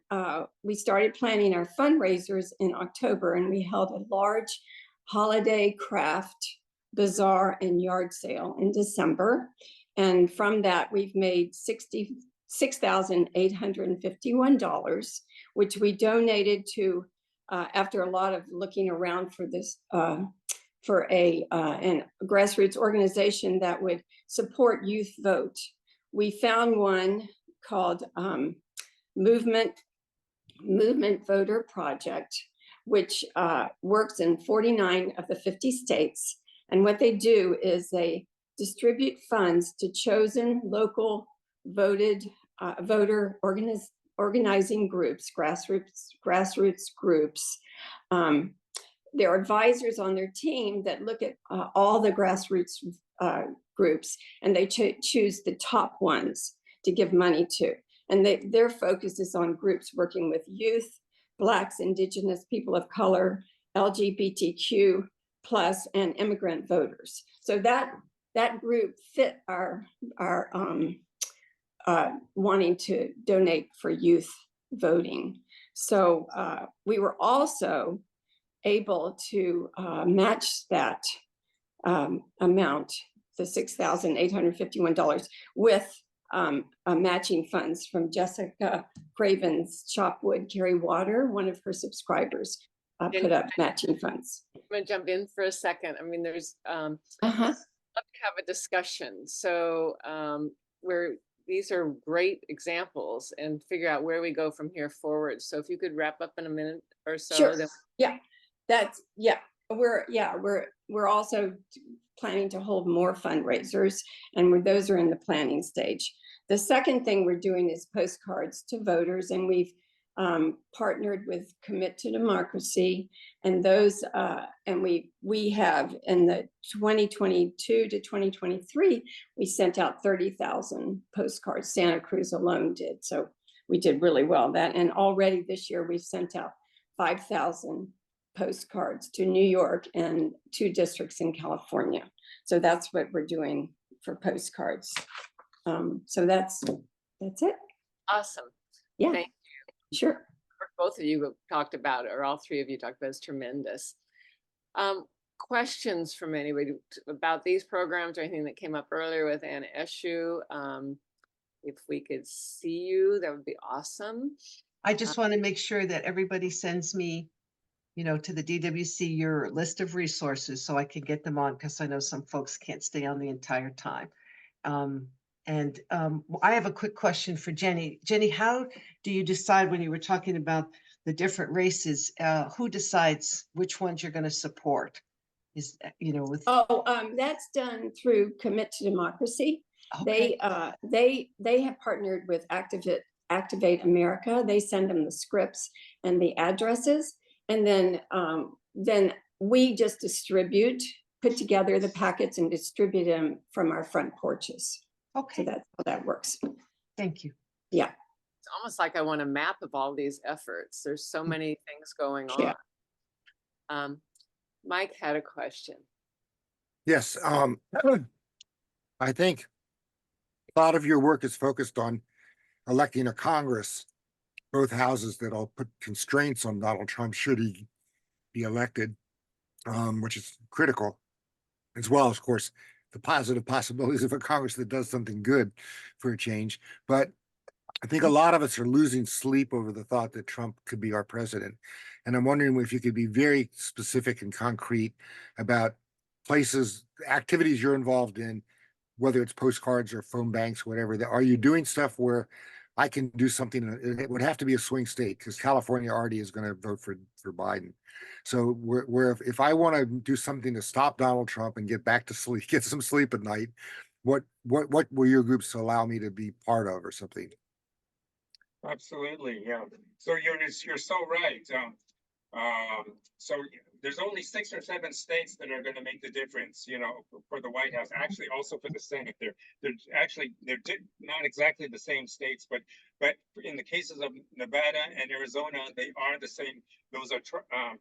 S11: we started planning our fundraisers in October, and we held a large holiday craft bazaar and yard sale in December. And from that, we've made $66,851, which we donated to, after a lot of looking around for this, for a grassroots organization that would support youth vote. We found one called Movement Voter Project, which works in 49 of the 50 states. And what they do is they distribute funds to chosen local voter organizing groups, grassroots groups. There are advisors on their team that look at all the grassroots groups, and they choose the top ones to give money to. And their focus is on groups working with youth, Blacks, Indigenous, people of color, LGBTQ+, and immigrant voters. So that group fit our wanting to donate for youth voting. So we were also able to match that amount, the $6,851, with matching funds from Jessica Craven's Chopwood Carry Water. One of her subscribers put up matching funds.
S5: I'm gonna jump in for a second. I mean, there's I'd love to have a discussion. So where these are great examples and figure out where we go from here forward. So if you could wrap up in a minute or so.
S11: Sure.
S5: Then
S11: We're also planning to hold more fundraisers, and those are in the planning stage. The second thing we're doing is postcards to voters, and we've partnered with Commit to Democracy, and those and we have in the 2022 to 2023 we sent out 30,000 postcards. Santa Cruz alone did, so we did really well that. And already this year we've sent out 5,000 postcards to New York and 2 districts in California. So that's what we're doing for postcards. So that's it.
S5: awesome.
S11: Yeah.
S5: Thank
S11: Sure.
S5: both of you have talked about, or all 3 of you talked about, is tremendous. Questions from anybody about these programs or anything that came up earlier with Anna Eshoo? If we could see you, that would be awesome.
S1: I just want to make sure that everybody sends me, to the DWC, your list of resources so I can get them on, because I know some folks can't stay on the entire time. I have a quick question for Jenny. Jenny, how do you decide when you were talking about the different races, who decides which ones you're going to support? Is, with.
S11: That's done through Commit to Democracy.
S1: Okay.
S11: They have partnered with Activate America. They send them the scripts and the addresses. And then we just put together the packets and distribute them from our front porches.
S1: Okay.
S11: So that's how that works.
S1: Thank you.
S11: Yeah.
S5: It's almost like I want a map of all these efforts. There's so many things going on.
S11: Yeah.
S5: Mike had a question.
S6: Yes, I think a lot of your work is focused on electing a Congress, both houses, that'll put constraints on Donald Trump should he be elected, which is critical, as well as, of course, the positive possibilities of a Congress that does something good for a change. But I think a lot of us are losing sleep over the thought that Trump could be our president. And I'm wondering if you could be very specific and concrete about places, activities you're involved in, whether it's postcards or phone banks, whatever. Are you doing stuff where I can do something? It would have to be a swing state because California already is going to vote for Biden. So where if I want to do something to stop Donald Trump and get back to sleep, get some sleep at night, what will your groups allow me to be part of or something?
S10: Absolutely, yeah. So you're so right. So there's only 6 or 7 states that are going to make the difference, you know, for the White House. Actually, also for the Senate, they're not exactly the same states, but in the cases of Nevada and Arizona, they are the same. Those are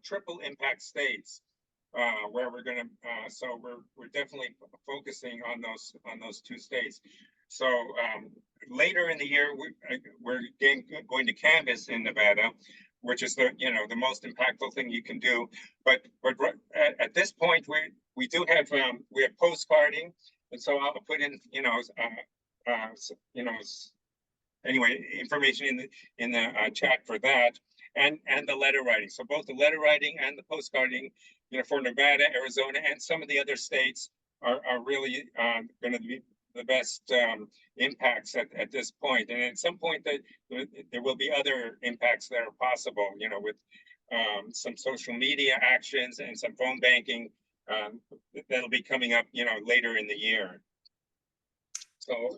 S10: triple impact states where we're going to. So we're definitely focusing on those 2 states. So later in the year, we're going to canvass in Nevada, which is the most impactful thing you can do. But at this point, we do have we have postcarding, and so I'll put in anyway information in the chat for that, and the letter writing. So both the letter writing and the postcarding, for Nevada, Arizona, and some of the other states are really going to be the best impacts at this point. And at some point that there will be other impacts that are possible, with some social media actions and some phone banking that'll be coming up, later in the year. So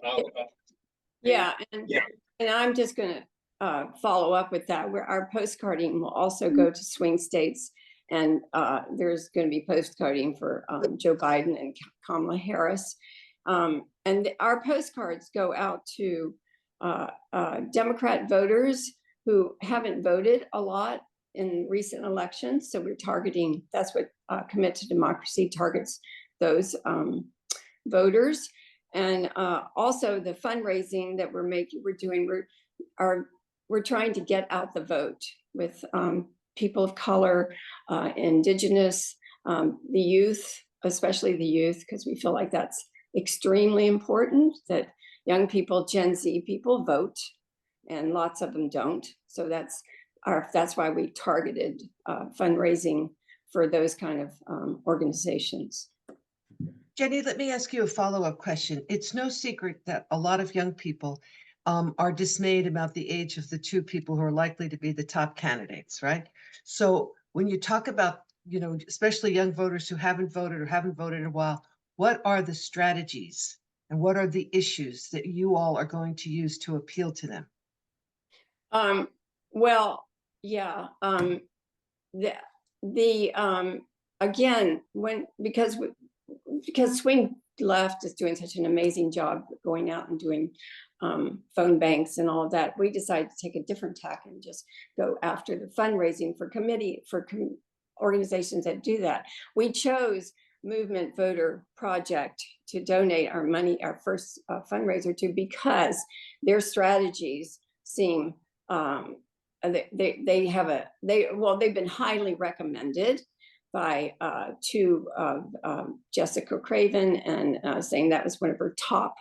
S11: Yeah.
S10: yeah.
S11: And I'm just going to follow up with that, where our postcarding will also go to swing states. And there's going to be postcarding for Joe Biden and Kamala Harris. And our postcards go out to Democrat voters who haven't voted a lot in recent elections. So we're targeting, that's what Commit to Democracy targets, those voters. And also the fundraising that we're doing, we're trying to get out the vote with people of color, indigenous, the youth, especially the youth, because we feel like that's extremely important, that young people, Gen Z people, vote, and lots of them don't. So that's why we targeted fundraising for those kind of organizations.
S1: Jenny, let me ask you a follow-up question. It's no secret that a lot of young people are dismayed about the age of the 2 people who are likely to be the top candidates, right? So when you talk about, especially young voters who haven't voted or haven't voted in a while, what are the strategies and what are the issues that you all are going to use to appeal to them?
S11: Well, yeah. Again, because Swing Left is doing such an amazing job going out and doing phone banks and all of that, we decided to take a different tack and just go after the fundraising for organizations that do that. We chose Movement Voter Project to donate our money, our first fundraiser to, because their strategies seem they've been highly recommended by Jessica Craven, and saying that was one of her top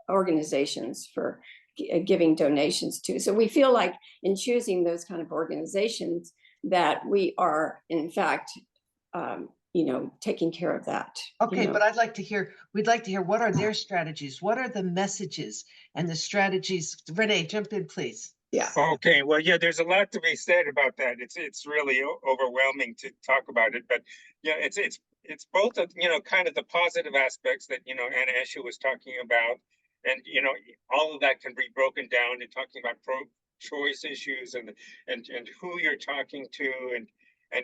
S11: organizations for giving donations to. So we feel like in choosing those kind of organizations that we are in fact taking care of that.
S1: Okay, but we'd like to hear what are their strategies? What are the messages and the strategies? Renee, jump in, please.
S11: Yeah.
S10: Okay. Well, yeah, there's a lot to be said about that. It's really overwhelming to talk about it, but yeah, it's both of, kind of the positive aspects that, Anna Eshoo was talking about. And, all of that can be broken down and talking about pro-choice issues and who you're talking to and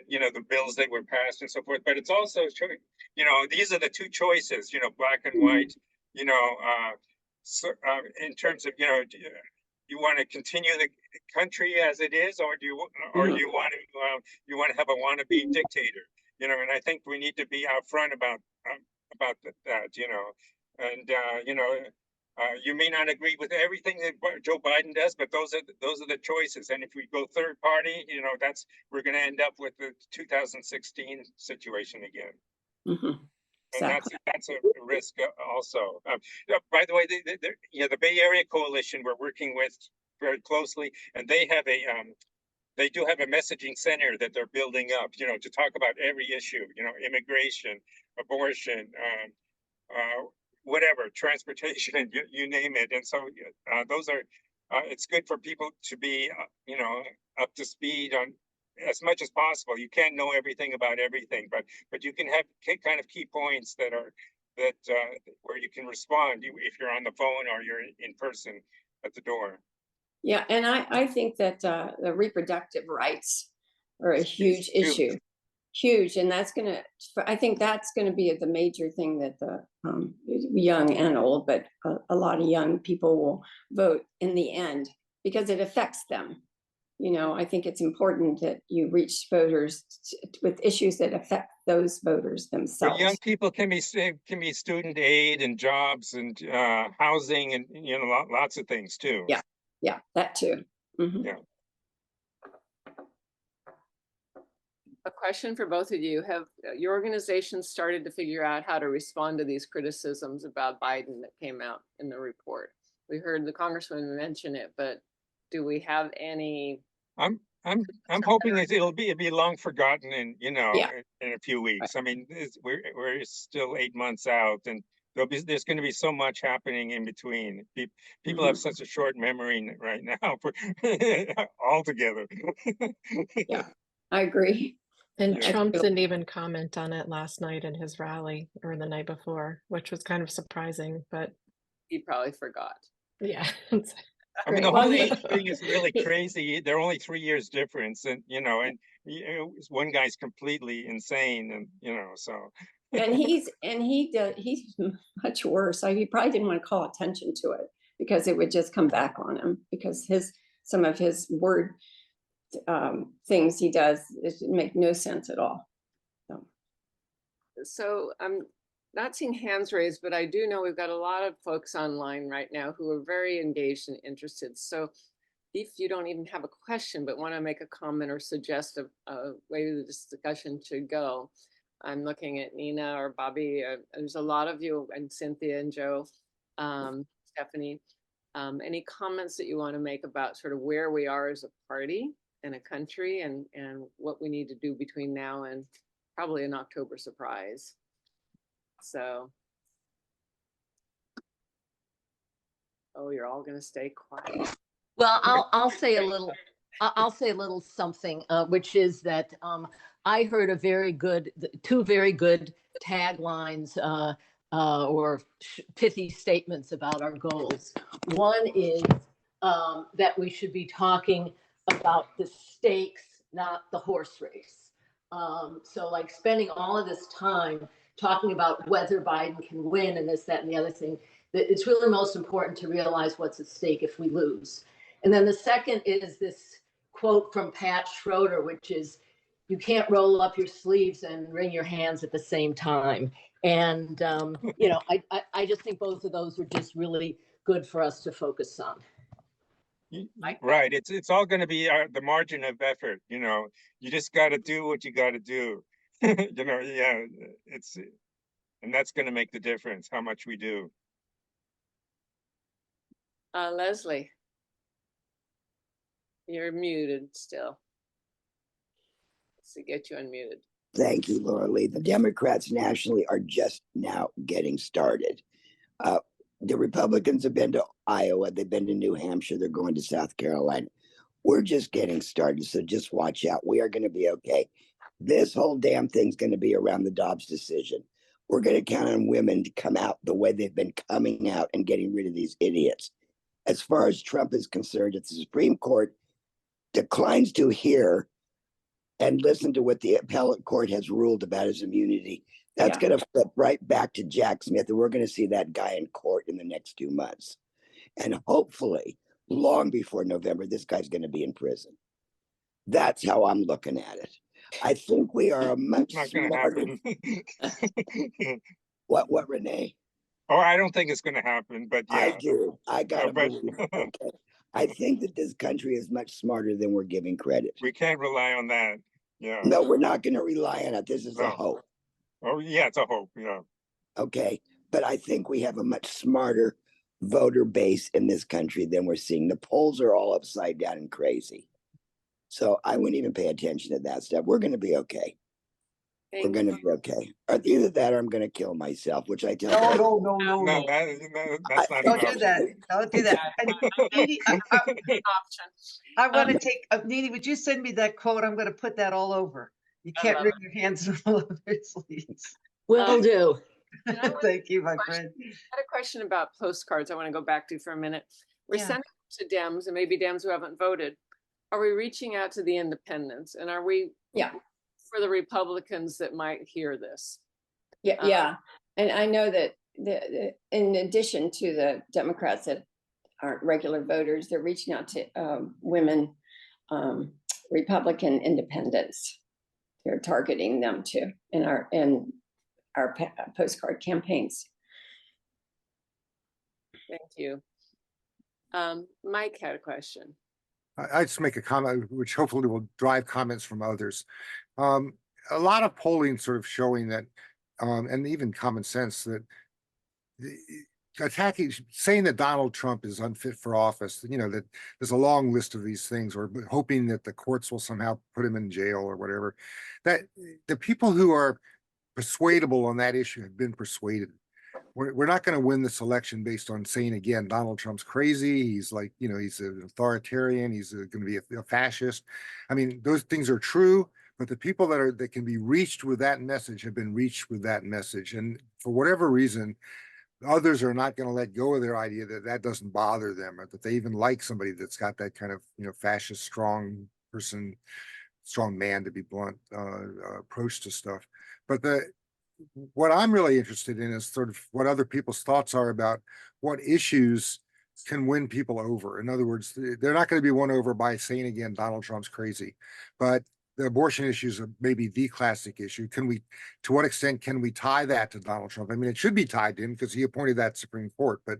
S10: the bills that were passed and so forth. But it's also, these are the 2 choices, black and white, in terms of, you want to continue the country as it is, or do you want to have a wannabe dictator? And I think we need to be out front about that. And you may not agree with everything that Joe Biden does, but those are the choices. And if we go third party, we're going to end up with the 2016 situation again.
S11: Mm-hmm.
S10: And that's a risk also. By the way, the Bay Area Coalition we're working with very closely, and they have they do have a messaging center that they're building up, to talk about every issue, immigration, abortion, whatever, transportation, you name it. And so those are, it's good for people to be, up to speed on as much as possible. You can't know everything about everything, but you can have kind of key points that where you can respond if you're on the phone or you're in person at the door.
S11: Yeah, and I think that the reproductive rights are a huge issue. Huge, and I think that's gonna be the major thing that the young and old, but a lot of young people will vote in the end because it affects them. I think it's important that you reach voters with issues that affect those voters themselves.
S10: But young people can be student aid and jobs and housing and lots of things too.
S11: Yeah, that too. Mm-hmm.
S10: Yeah.
S5: A question for both of you. Have your organization started to figure out how to respond to these criticisms about Biden that came out in the report? We heard the congressman mention it, but do we have any? I'm
S10: hoping that it'll be long forgotten in in a few weeks. I mean, we're still 8 months out, and there's going to be so much happening in between. People have such a short memory right now for altogether.
S11: Yeah, I agree.
S3: And
S10: Yeah.
S3: Trump didn't even comment on it last night in his rally or the night before, which was kind of surprising, but
S5: He probably forgot.
S3: yeah.
S10: I mean, the whole age thing is really crazy. They're only 3 years difference, and one guy's completely insane, and so.
S11: And he's much worse. He probably didn't want to call attention to it because it would just come back on him because some of his word things he does make no sense at all.
S5: So I'm not seeing hands raised, but I do know we've got a lot of folks online right now who are very engaged and interested. So if you don't even have a question, but want to make a comment or suggest a way the discussion should go, I'm looking at Nina or Bobby. There's a lot of you, and Cynthia and Joe, Stephanie. Any comments that you want to make about sort of where we are as a party and a country and what we need to do between now and probably an October surprise? So, you're all going to stay quiet.
S12: Well, I'll say a little. I'll say a little something, which is that I heard two very good taglines or pithy statements about our goals. One is that we should be talking about the stakes, not the horse race. So like spending all of this time talking about whether Biden can win and this, that, and the other thing, that it's really most important to realize what's at stake if we lose. And then the second is this quote from Pat Schroeder, which is, you can't roll up your sleeves and wring your hands at the same time. And, I just think both of those are just really good for us to focus on.
S10: Right. It's all going to be the margin of effort. You just got to do what you got to do. And that's going to make the difference, how much we do.
S5: Leslie, you're muted still. Let's get you unmuted.
S7: Thank you, Laura Lee. The Democrats nationally are just now getting started. The Republicans have been to Iowa, they've been to New Hampshire, they're going to South Carolina. We're just getting started, so just watch out. We are going to be okay. This whole damn thing's going to be around the Dobbs decision. We're going to count on women to come out the way they've been coming out and getting rid of these idiots. As far as Trump is concerned, if the Supreme Court declines to hear and listen to what the appellate court has ruled about his immunity, that's going to flip right back to Jack Smith, and we're going to see that guy in court in the next 2 months. And hopefully, long before November, this guy's going to be in prison. That's how I'm looking at it. I think we are a much smarter. What, Renee?
S10: Oh, I don't think it's going to happen, but yeah.
S7: I do. I got to believe. Okay. I think that this country is much smarter than we're giving credit.
S10: We can't rely on that. Yeah.
S7: No, we're not going to rely on it. This is a hope.
S10: Oh, yeah, it's a hope. Yeah.
S7: Okay, but I think we have a much smarter voter base in this country than we're seeing. The polls are all upside down and crazy. So I wouldn't even pay attention to that stuff. We're going to be okay. We're
S5: Thank
S7: going to
S5: you.
S7: be okay. Or either that or I'm going to kill myself, which I tell
S1: No,
S7: Peggy.
S10: No, that's not an
S1: don't do
S10: option.
S1: that. Don't do that. And Nene,
S5: Option.
S1: I want to take, Nene, would you send me that quote? I'm going to put that all over. You
S5: I
S1: can't
S5: love
S1: wring your hands all over your sleeves.
S12: Will do.
S5: And I want-
S1: Thank you, my
S5: question-
S1: friend.
S5: I had a question about postcards I want to go back to for a minute. We're
S1: Yeah.
S5: sending to Dems and maybe Dems who haven't voted. Are we reaching out to the independents, and are we
S11: Yeah.
S5: for the Republicans that might hear this?
S11: Yeah, yeah. And I know that in addition to the Democrats that aren't regular voters, they're reaching out to women, Republican independents. They're targeting them too in our postcard campaigns.
S5: Thank you. Mike had a question.
S6: I just make a comment, which hopefully will drive comments from others. A lot of polling sort of showing that, and even common sense that saying that Donald Trump is unfit for office, that there's a long list of these things, or hoping that the courts will somehow put him in jail or whatever, that the people who are persuadable on that issue have been persuaded. We're not going to win this election based on saying again, Donald Trump's crazy. He's like, he's an authoritarian. He's going to be a fascist. I mean, those things are true, but the people that can be reached with that message have been reached with that message. And for whatever reason, others are not going to let go of their idea that doesn't bother them, or that they even like somebody that's got that kind of, fascist, strong man, to be blunt, approach to stuff. But what I'm really interested in is sort of what other people's thoughts are about what issues can win people over. In other words, they're not going to be won over by saying again, Donald Trump's crazy, but the abortion issues are maybe the classic issue. To what extent can we tie that to Donald Trump? I mean, it should be tied to him because he appointed that Supreme Court, but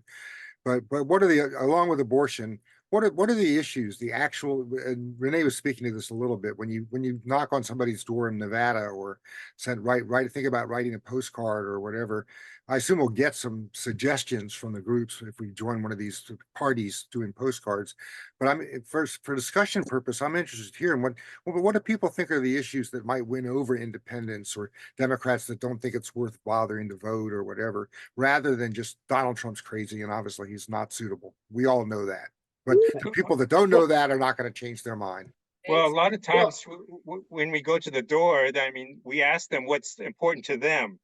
S6: what are along with abortion, what are the issues, the actual, and Renee was speaking to this a little bit, when you knock on somebody's door in Nevada or think about writing a postcard or whatever, I assume we'll get some suggestions from the groups if we join one of these parties doing postcards. But for discussion purpose, I'm interested here in what do people think are the issues that might win over independents or Democrats that don't think it's worth bothering to vote or whatever, rather than just Donald Trump's crazy and obviously he's not suitable. We all know that. But the people that don't know that are not going to change their mind.
S10: Well, a lot of times when we go to the door, I mean, we ask them what's important to them,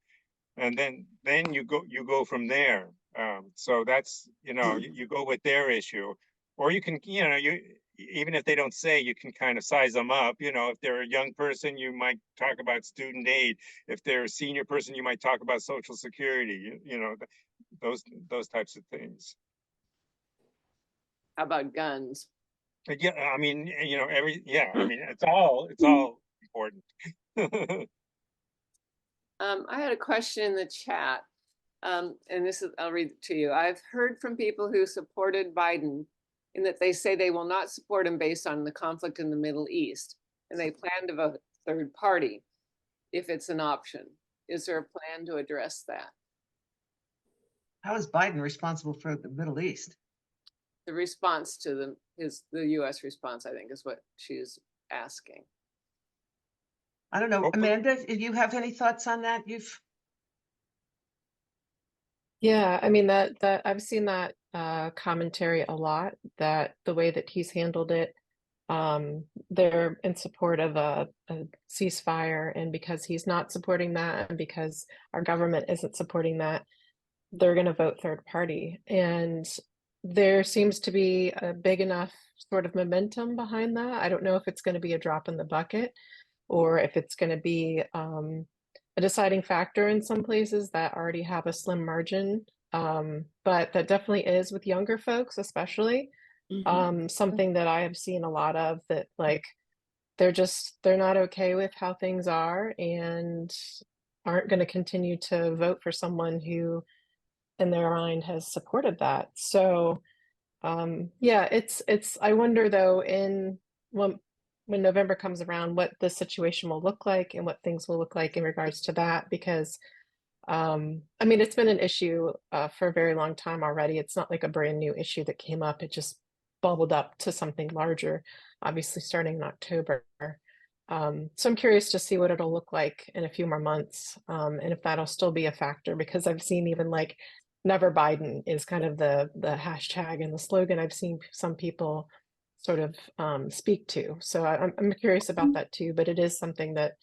S10: and then you go from there. So that's, you go with their issue, or you can, even if they don't say, you can kind of size them up. If they're a young person, you might talk about student aid. If they're a senior person, you might talk about Social Security. Those types of things.
S5: How about guns?
S10: Yeah, I mean, I mean, it's all important.
S5: I had a question in the chat, and I'll read it to you. I've heard from people who supported Biden in that they say they will not support him based on the conflict in the Middle East, and they plan to vote third party if it's an option. Is there a plan to address that?
S1: How is Biden responsible for the Middle East?
S5: The response to the U.S. response, I think, is what she's asking.
S1: I don't know. Amanda, do you have any thoughts on that?
S3: Yeah, I mean that I've seen that commentary a lot, that the way that he's handled it, they're in support of a ceasefire, and because he's not supporting that, and because our government isn't supporting that, they're going to vote third party. And there seems to be a big enough sort of momentum behind that. I don't know if it's going to be a drop in the bucket, or if it's going to be a deciding factor in some places that already have a slim margin. But that definitely is with younger folks, especially. Something that I have seen a lot of, that like they're not okay with how things are and aren't going to continue to vote for someone who in their mind has supported that. So yeah, it's I wonder though, when November comes around, what the situation will look like and what things will look like in regards to that, because I mean, it's been an issue for a very long time already. It's not like a brand new issue that came up. It just bubbled up to something larger, obviously starting in October. So I'm curious to see what it'll look like in a few more months, and if that'll still be a factor, because I've seen even like Never Biden is kind of the hashtag and the slogan I've seen some people sort of speak to. So I'm curious about that too, but it is something that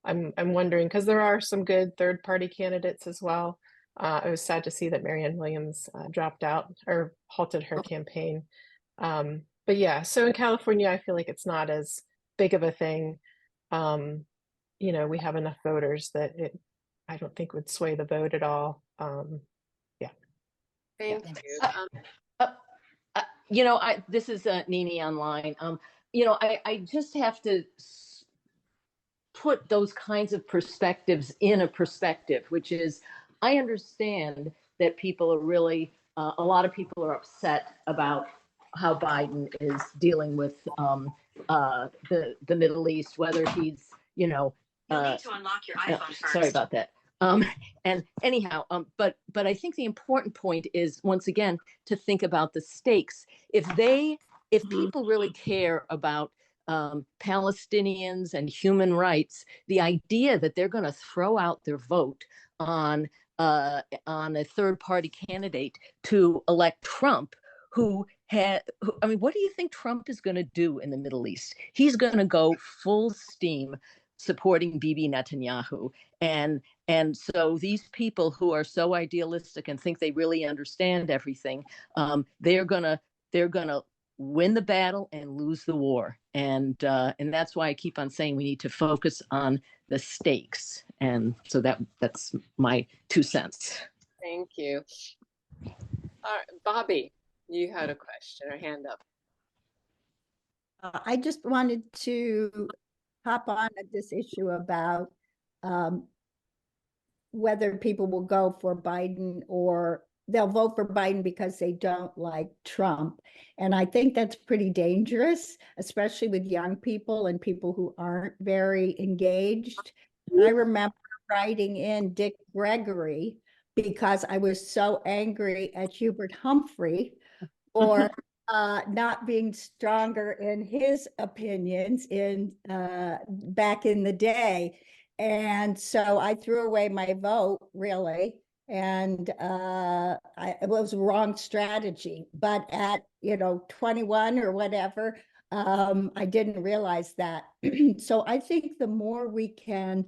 S3: I'm wondering, because there are some good third-party candidates as well. I was sad to see that Marianne Williams dropped out or halted her campaign. But yeah, so in California, I feel like it's not as big of a thing. You know, we have enough voters that I don't think would sway the vote at all. Yeah.
S5: Thank you.
S12: You know, this is Nini online. You know, I just have to put those kinds of perspectives in a perspective, which is, I understand that people are really, a lot of people are upset about how Biden is dealing with the Middle East, whether he's, you know,
S11: You'll need to unlock your iPhone first.
S12: sorry about that. And anyhow, but I think the important point is, once again, to think about the stakes. If people really care about Palestinians and human rights, the idea that they're going to throw out their vote on a third-party candidate to elect Trump, I mean, what do you think Trump is going to do in the Middle East? He's going to go full steam supporting Bibi Netanyahu. And so these people who are so idealistic and think they really understand everything, they're gonna win the battle and lose the war. And that's why I keep on saying we need to focus on the stakes. And so that's my 2 cents.
S5: Thank you. Bobby, you had a question or hand up.
S4: I just wanted to hop on at this issue about whether people will go for Biden or they'll vote for Biden because they don't like Trump. And I think that's pretty dangerous, especially with young people and people who aren't very engaged. I remember writing in Dick Gregory because I was so angry at Hubert Humphrey for not being stronger in his opinions back in the day. And so I threw away my vote, really. And it was a wrong strategy. But at 21 or whatever, I didn't realize that. So I think the more we can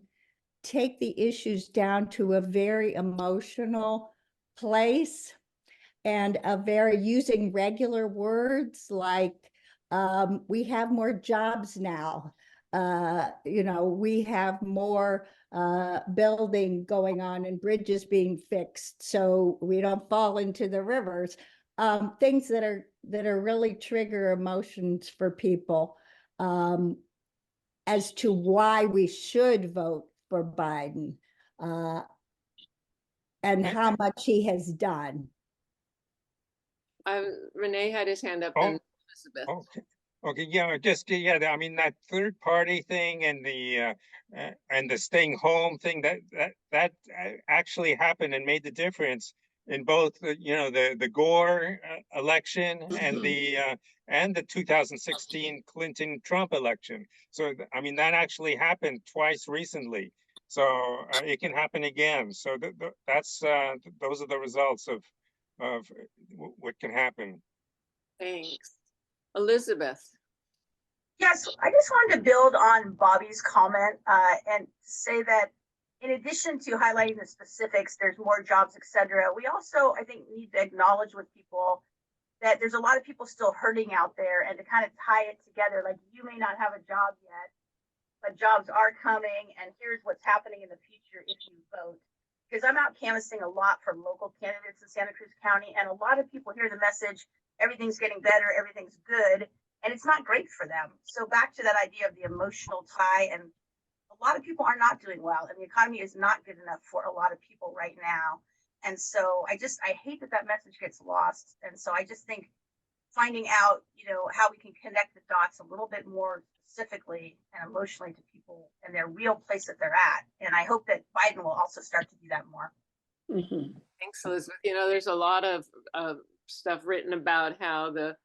S4: take the issues down to a very emotional place and using regular words like we have more jobs now. We have more building going on and bridges being fixed so we don't fall into the rivers. Things that are really trigger emotions for people as to why we should vote for Biden and how much he has done.
S5: Renee had his hand up.
S10: Oh,
S5: and Elizabeth.
S10: Okay, yeah, I mean, that third party thing and the staying home thing, that actually happened and made the difference in both the Gore election and the 2016 Clinton Trump election. So I mean, that actually happened twice recently. So it can happen again. So that's those are the results of what can happen.
S5: Thanks. Elizabeth.
S13: Yes, I just wanted to build on Bobby's comment and say that in addition to highlighting the specifics, there's more jobs, etc. We also, I think, need to acknowledge with people that there's a lot of people still hurting out there, and to kind of tie it together, like you may not have a job yet, but jobs are coming, and here's what's happening in the future if you vote. Because I'm out canvassing a lot for local candidates in Santa Cruz County, and a lot of people hear the message, everything's getting better, everything's good, and it's not great for them. So back to that idea of the emotional tie, and a lot of people are not doing well, and the economy is not good enough for a lot of people right now. And so I hate that message gets lost. And so I just think finding out, how we can connect the dots a little bit more specifically and emotionally to people and their real place that they're at. And I hope that Biden will also start to do that more.
S11: Mhm.
S5: Thanks, Elizabeth. You know, there's a lot of stuff written about how the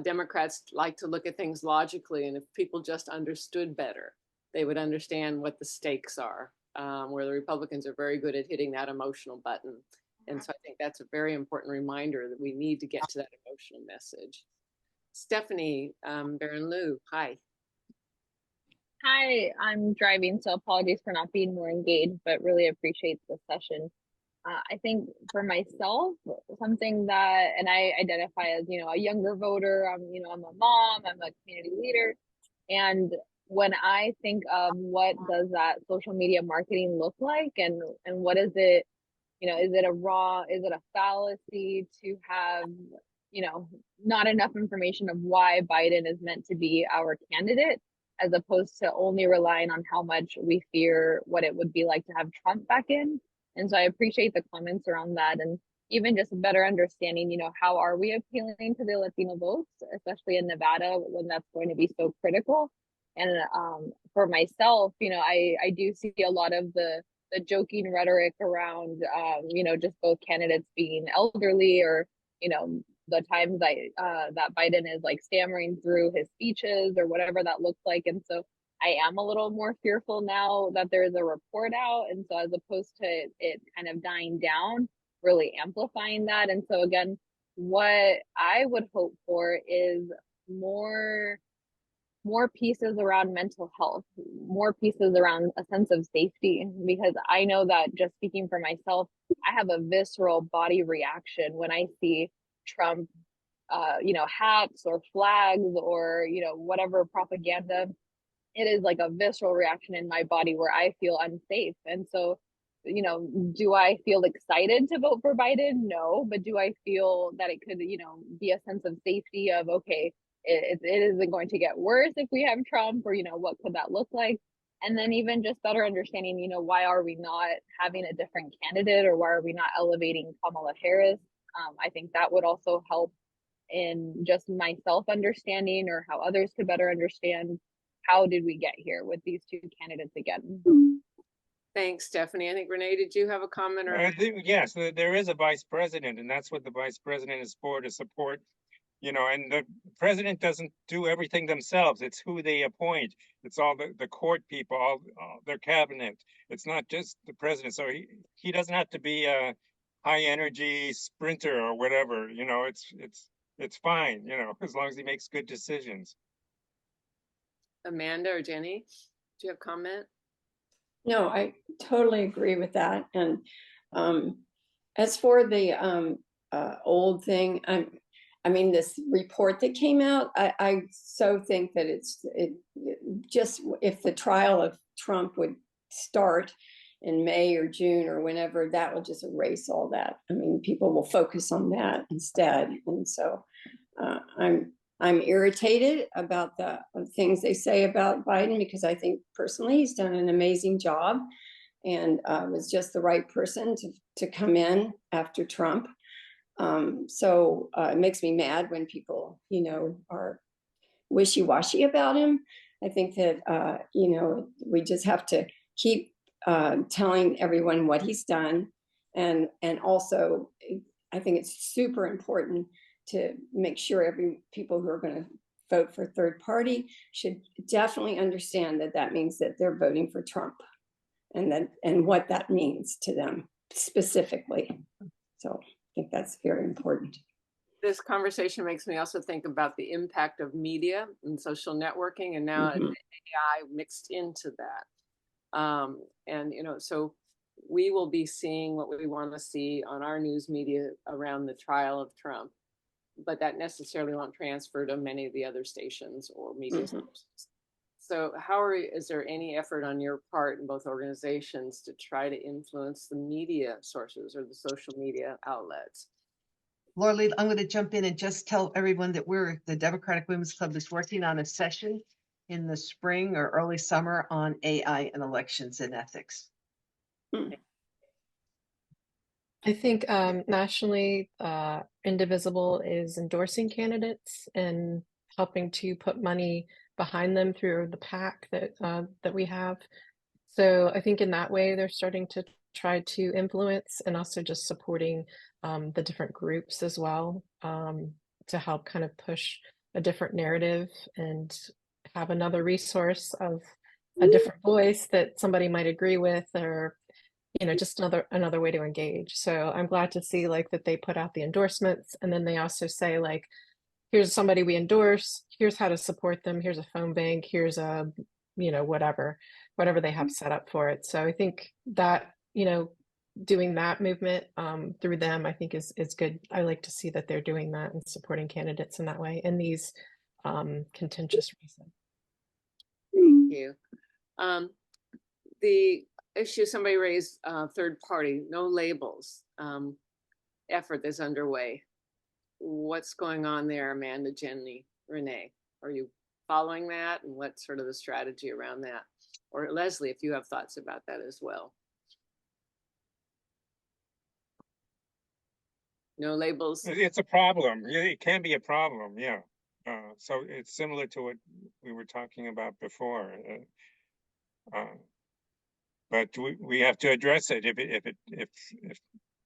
S5: Democrats like to look at things logically, and if people just understood better, they would understand what the stakes are, where the Republicans are very good at hitting that emotional button. And so I think that's a very important reminder that we need to get to that emotional message. Stephanie Barron-Liu, hi.
S14: Hi, I'm driving, so apologies for not being more engaged, but really appreciate the session. I think for myself, something that, and I identify as, a younger voter, I'm a mom, I'm a community leader. And when I think of what does that social media marketing look like and what is it, is it a fallacy to have, not enough information of why Biden is meant to be our candidate, as opposed to only relying on how much we fear what it would be like to have Trump back in. And so I appreciate the comments around that, and even just a better understanding, how are we appealing to the Latino votes, especially in Nevada when that's going to be so critical. And for myself, I do see a lot of the joking rhetoric around, just both candidates being elderly, or, the times that Biden is like stammering through his speeches or whatever that looks like. And so I am a little more fearful now that there's a report out. And so as opposed to it kind of dying down, really amplifying that. And so again, what I would hope for is more pieces around mental health, more pieces around a sense of safety, because I know that, just speaking for myself, I have a visceral body reaction when I see Trump, hats or flags or, whatever propaganda. It is like a visceral reaction in my body where I feel unsafe. And so, do I feel excited to vote for Biden? No, but do I feel that it could, be a sense of safety of, okay, it isn't going to get worse if we have Trump, or, what could that look like? And then even just better understanding, why are we not having a different candidate, or why are we not elevating Kamala Harris? I think that would also help in just myself understanding, or how others could better understand, how did we get here with these two candidates again?
S5: Thanks, Stephanie. I think, Renee, did you have a comment? Or
S10: Yes, there is a vice president, and that's what the vice president is for, to support, and the president doesn't do everything themselves. It's who they appoint. It's all the court people, all their cabinet. It's not just the president. So he doesn't have to be a high energy sprinter or whatever. It's fine, as long as he makes good decisions.
S5: Amanda or Jenny, do you have comment?
S11: No, I totally agree with that. And as for the old thing, this report that came out, I so think that it just, if the trial of Trump would start in May or June or whenever, that will just erase all that. People will focus on that instead. And so I'm irritated about the things they say about Biden, because I think personally he's done an amazing job and was just the right person to come in after Trump. So it makes me mad when people, are wishy-washy about him. I think that, we just have to keep telling everyone what he's done. And also, I think it's super important to make sure people who are going to vote for third party should definitely understand that that means that they're voting for Trump, and what that means to them specifically. So I think that's very important.
S5: This conversation makes me also think about the impact of media and social networking, and now AI mixed into that. So we will be seeing what we want to see on our news media around the trial of Trump, but that necessarily won't transfer to many of the other stations or media sources. So is there any effort on your part in both organizations to try to influence the media sources or the social media outlets?
S1: Laura Lee, I'm going to jump in and just tell everyone that the Democratic Women's Club is working on a session in the spring or early summer on AI and elections and ethics.
S3: I think nationally, Indivisible is endorsing candidates and helping to put money behind them through the PAC that we have. So I think in that way, they're starting to tried to influence, and also just supporting the different groups as well, to help kind of push a different narrative and have another resource of a different voice that somebody might agree with, or just another way to engage. So I'm glad to see like that they put out the endorsements, and then they also say like, here's somebody we endorse, here's how to support them, here's a phone bank, here's a whatever they have set up for it. So I think that doing that movement through them, I think is good. I like to see that they're doing that and supporting candidates in that way in these contentious races.
S5: Thank you. The issue somebody raised, third party, no labels, effort is underway. What's going on there, Amanda, Jenny, Renee? Are you following that, and what's sort of the strategy around that? Or Leslie, if you have thoughts about that as well. No labels.
S10: It's a problem. Yeah, it can be a problem. Yeah. So it's similar to what we were talking about before. But we have to address it if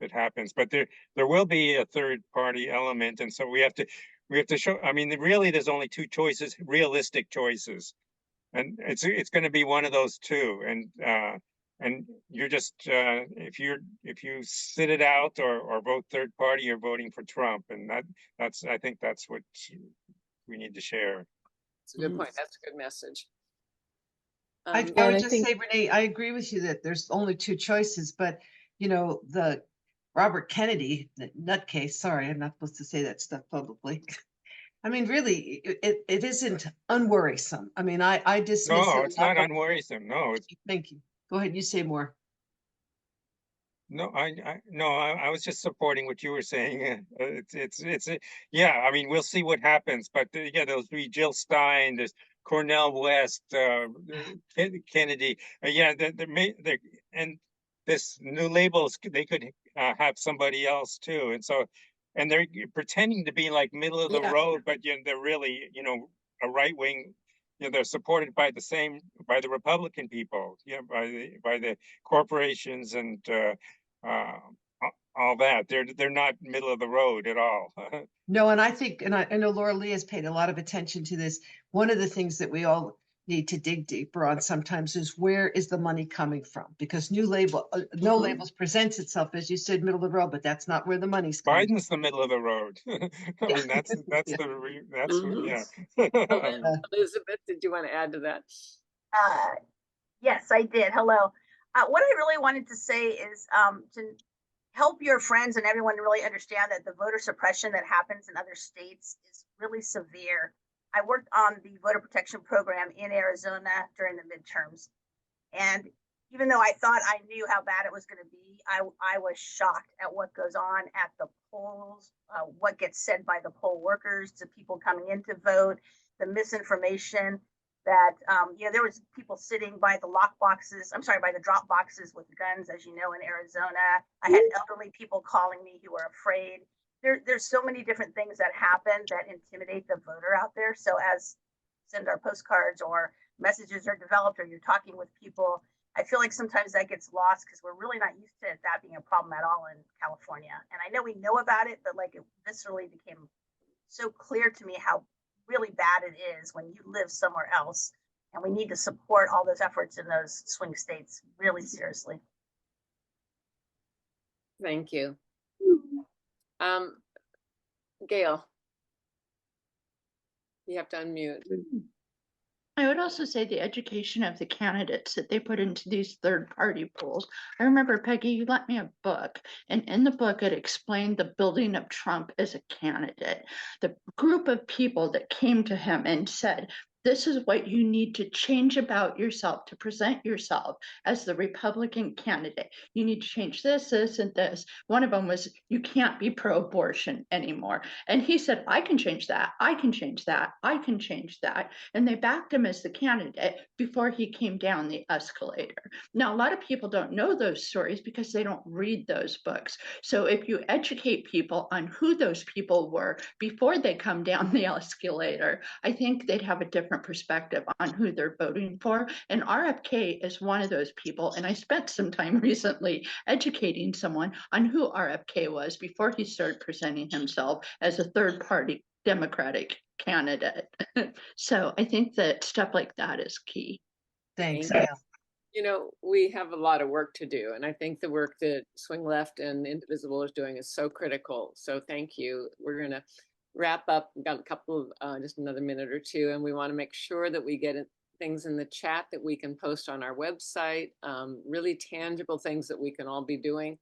S10: it happens. But there will be a third party element, and so we have to show. I mean, really, there's only two choices, realistic choices, and it's going to be one of those two. And you're just if you sit it out or vote third party, you're voting for Trump, and I think that's what we need to share.
S5: That's a good point. That's a good message.
S1: I would just say, Renee, I agree with you that there's only two choices, but the Robert Kennedy nutcase, sorry, I'm not supposed to say that stuff publicly. I mean, really, it isn't unworrisome. I mean, I dismiss it.
S10: No, it's not unworrisome. No,
S1: thank you. Go ahead, you say more.
S10: No, I was just supporting what you were saying. Yeah. I mean, we'll see what happens, but yeah, those three: Jill Stein, there's Cornel West, Kennedy. Yeah, and this new labels, they could have somebody else too, and they're pretending to be like middle of the road, but they're really a right wing. They're supported by the Republican people, by the corporations and all that. They're not middle of the road at all.
S1: No, and I think, and I know Laura Lee has paid a lot of attention to this. One of the things that we all need to dig deeper on sometimes is where is the money coming from? Because no labels presents itself, as you said, middle of the road, but that's not where the money's coming.
S10: Biden's the middle of the road. I mean, that's
S5: Elizabeth, did you want to add to that?
S13: Yes, I did. Hello. What I really wanted to say is to help your friends and everyone to really understand that the voter suppression that happens in other states is really severe. I worked on the voter protection program in Arizona during the midterms. And even though I thought I knew how bad it was going to be, I was shocked at what goes on at the polls, what gets said by the poll workers to people coming in to vote, the misinformation that, there was people sitting by the by the drop boxes with guns, as you know, in Arizona. I had elderly people calling me who were afraid. There's so many different things that happen that intimidate the voter out there. So as send our postcards or messages are developed or you're talking with people, I feel like sometimes that gets lost because we're really not used to that being a problem at all in California. And I know we know about it, but like it viscerally became so clear to me how really bad it is when you live somewhere else. And we need to support all those efforts in those swing states really seriously.
S5: Thank you. Gail, you have to unmute.
S8: I would also say the education of the candidates that they put into these third-party polls. I remember, Peggy, you lent me a book, and in the book it explained the building of Trump as a candidate. The group of people that came to him and said, this is what you need to change about yourself to present yourself as the Republican candidate. You need to change this, this, and this. One of them was, you can't be pro-abortion anymore. And he said, I can change that. I can change that. I can change that. And they backed him as the candidate before he came down the escalator. Now, a lot of people don't know those stories because they don't read those books. So if you educate people on who those people were before they come down the escalator, I think they'd have a different different perspective on who they're voting for. And RFK is one of those people. And I spent some time recently educating someone on who RFK was before he started presenting himself as a third party Democratic candidate. So I think that stuff like that is key.
S1: Thanks,
S5: Thank you.
S1: Gail.
S5: You know, we have a lot of work to do, and I think the work that Swing Left and Indivisible is doing is so critical. So thank you. We're gonna wrap up. We've got a couple of just another minute or two, and we want to make sure that we get things in the chat that we can post on our website, really tangible things that we can all be doing.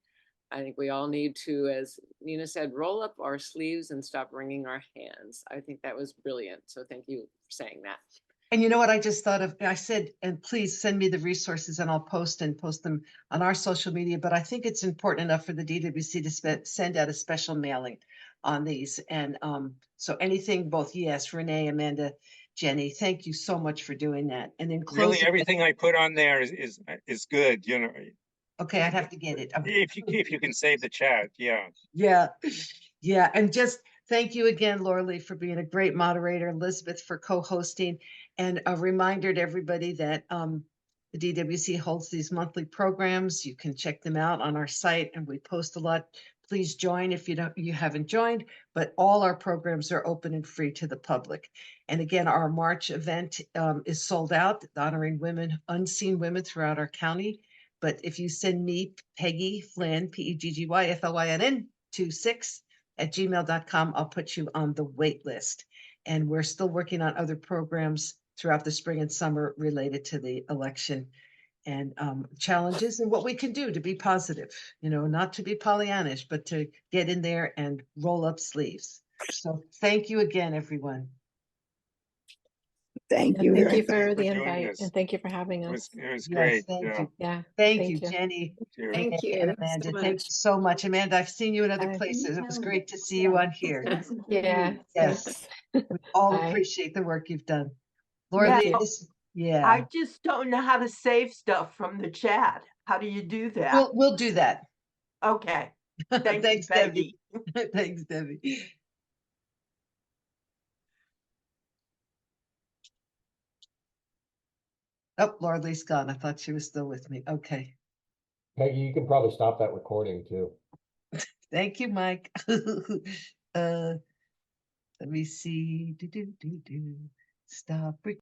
S5: I think we all need to, as Nina said, roll up our sleeves and stop wringing our hands. I think that was brilliant. So thank you for saying that.
S1: And you know what I just thought of? I said, and please send me the resources and I'll post them on our social media. But I think it's important enough for the DWC to send out a special mailing on these. And so anything, both, yes, Renee, Amanda, Jenny, thank you so much for doing that. And then
S10: Really,
S1: closing.
S10: everything I put on there is good, you know.
S1: Okay, I'd have to get it.
S10: If you can save the chat, yeah.
S1: Yeah, yeah. And just thank you again, Laura Lee, for being a great moderator, Elizabeth for co-hosting, and a reminder to everybody that the DWC holds these monthly programs. You can check them out on our site, and we post a lot. Please join if you haven't joined, but all our programs are open and free to the public. And again, our March event is sold out, honoring women, unseen women throughout our county. But if you send me Peggy Flynn, PEGGYFLYNN 26@gmail.com, I'll put you on the wait list. And we're still working on other programs throughout the spring and summer related to the election and challenges and what we can do to be positive, you know, not to be Pollyannish, but to get in there and roll up sleeves. So thank you again, everyone.
S7: Thank
S3: And
S7: you.
S3: thank
S7: very
S3: you
S7: much.
S3: for the
S10: doing
S3: invite
S10: this.
S3: and thank you for having
S10: It
S3: us.
S10: was
S1: Yes,
S10: great.
S1: thank
S10: Yeah.
S1: you.
S3: Yeah.
S1: Thank you, Jenny.
S10: Sure.
S5: Thank
S1: Renee,
S5: you
S1: and
S5: so
S1: Amanda. Thank
S5: much.
S1: you so much. Amanda, I've seen you in other
S3: Bye.
S1: places. It was great to see you on here.
S3: Yeah.
S1: Yes.
S3: Thanks.
S1: We all
S3: Bye.
S1: appreciate the work you've done. Laura
S9: Yeah.
S1: Lee, yeah,
S9: I just don't know how to save stuff from the chat. How do you do that?
S1: we'll do that.
S9: Okay. Thank you,
S1: Thanks, Debbie.
S9: Peggy.
S1: Thanks, Debbie. Oh, Laura Lee's gone. I thought she was still with me. Okay.
S15: Peggy, you can probably stop that recording too.
S1: Thank you, Mike. Let me see. Stop.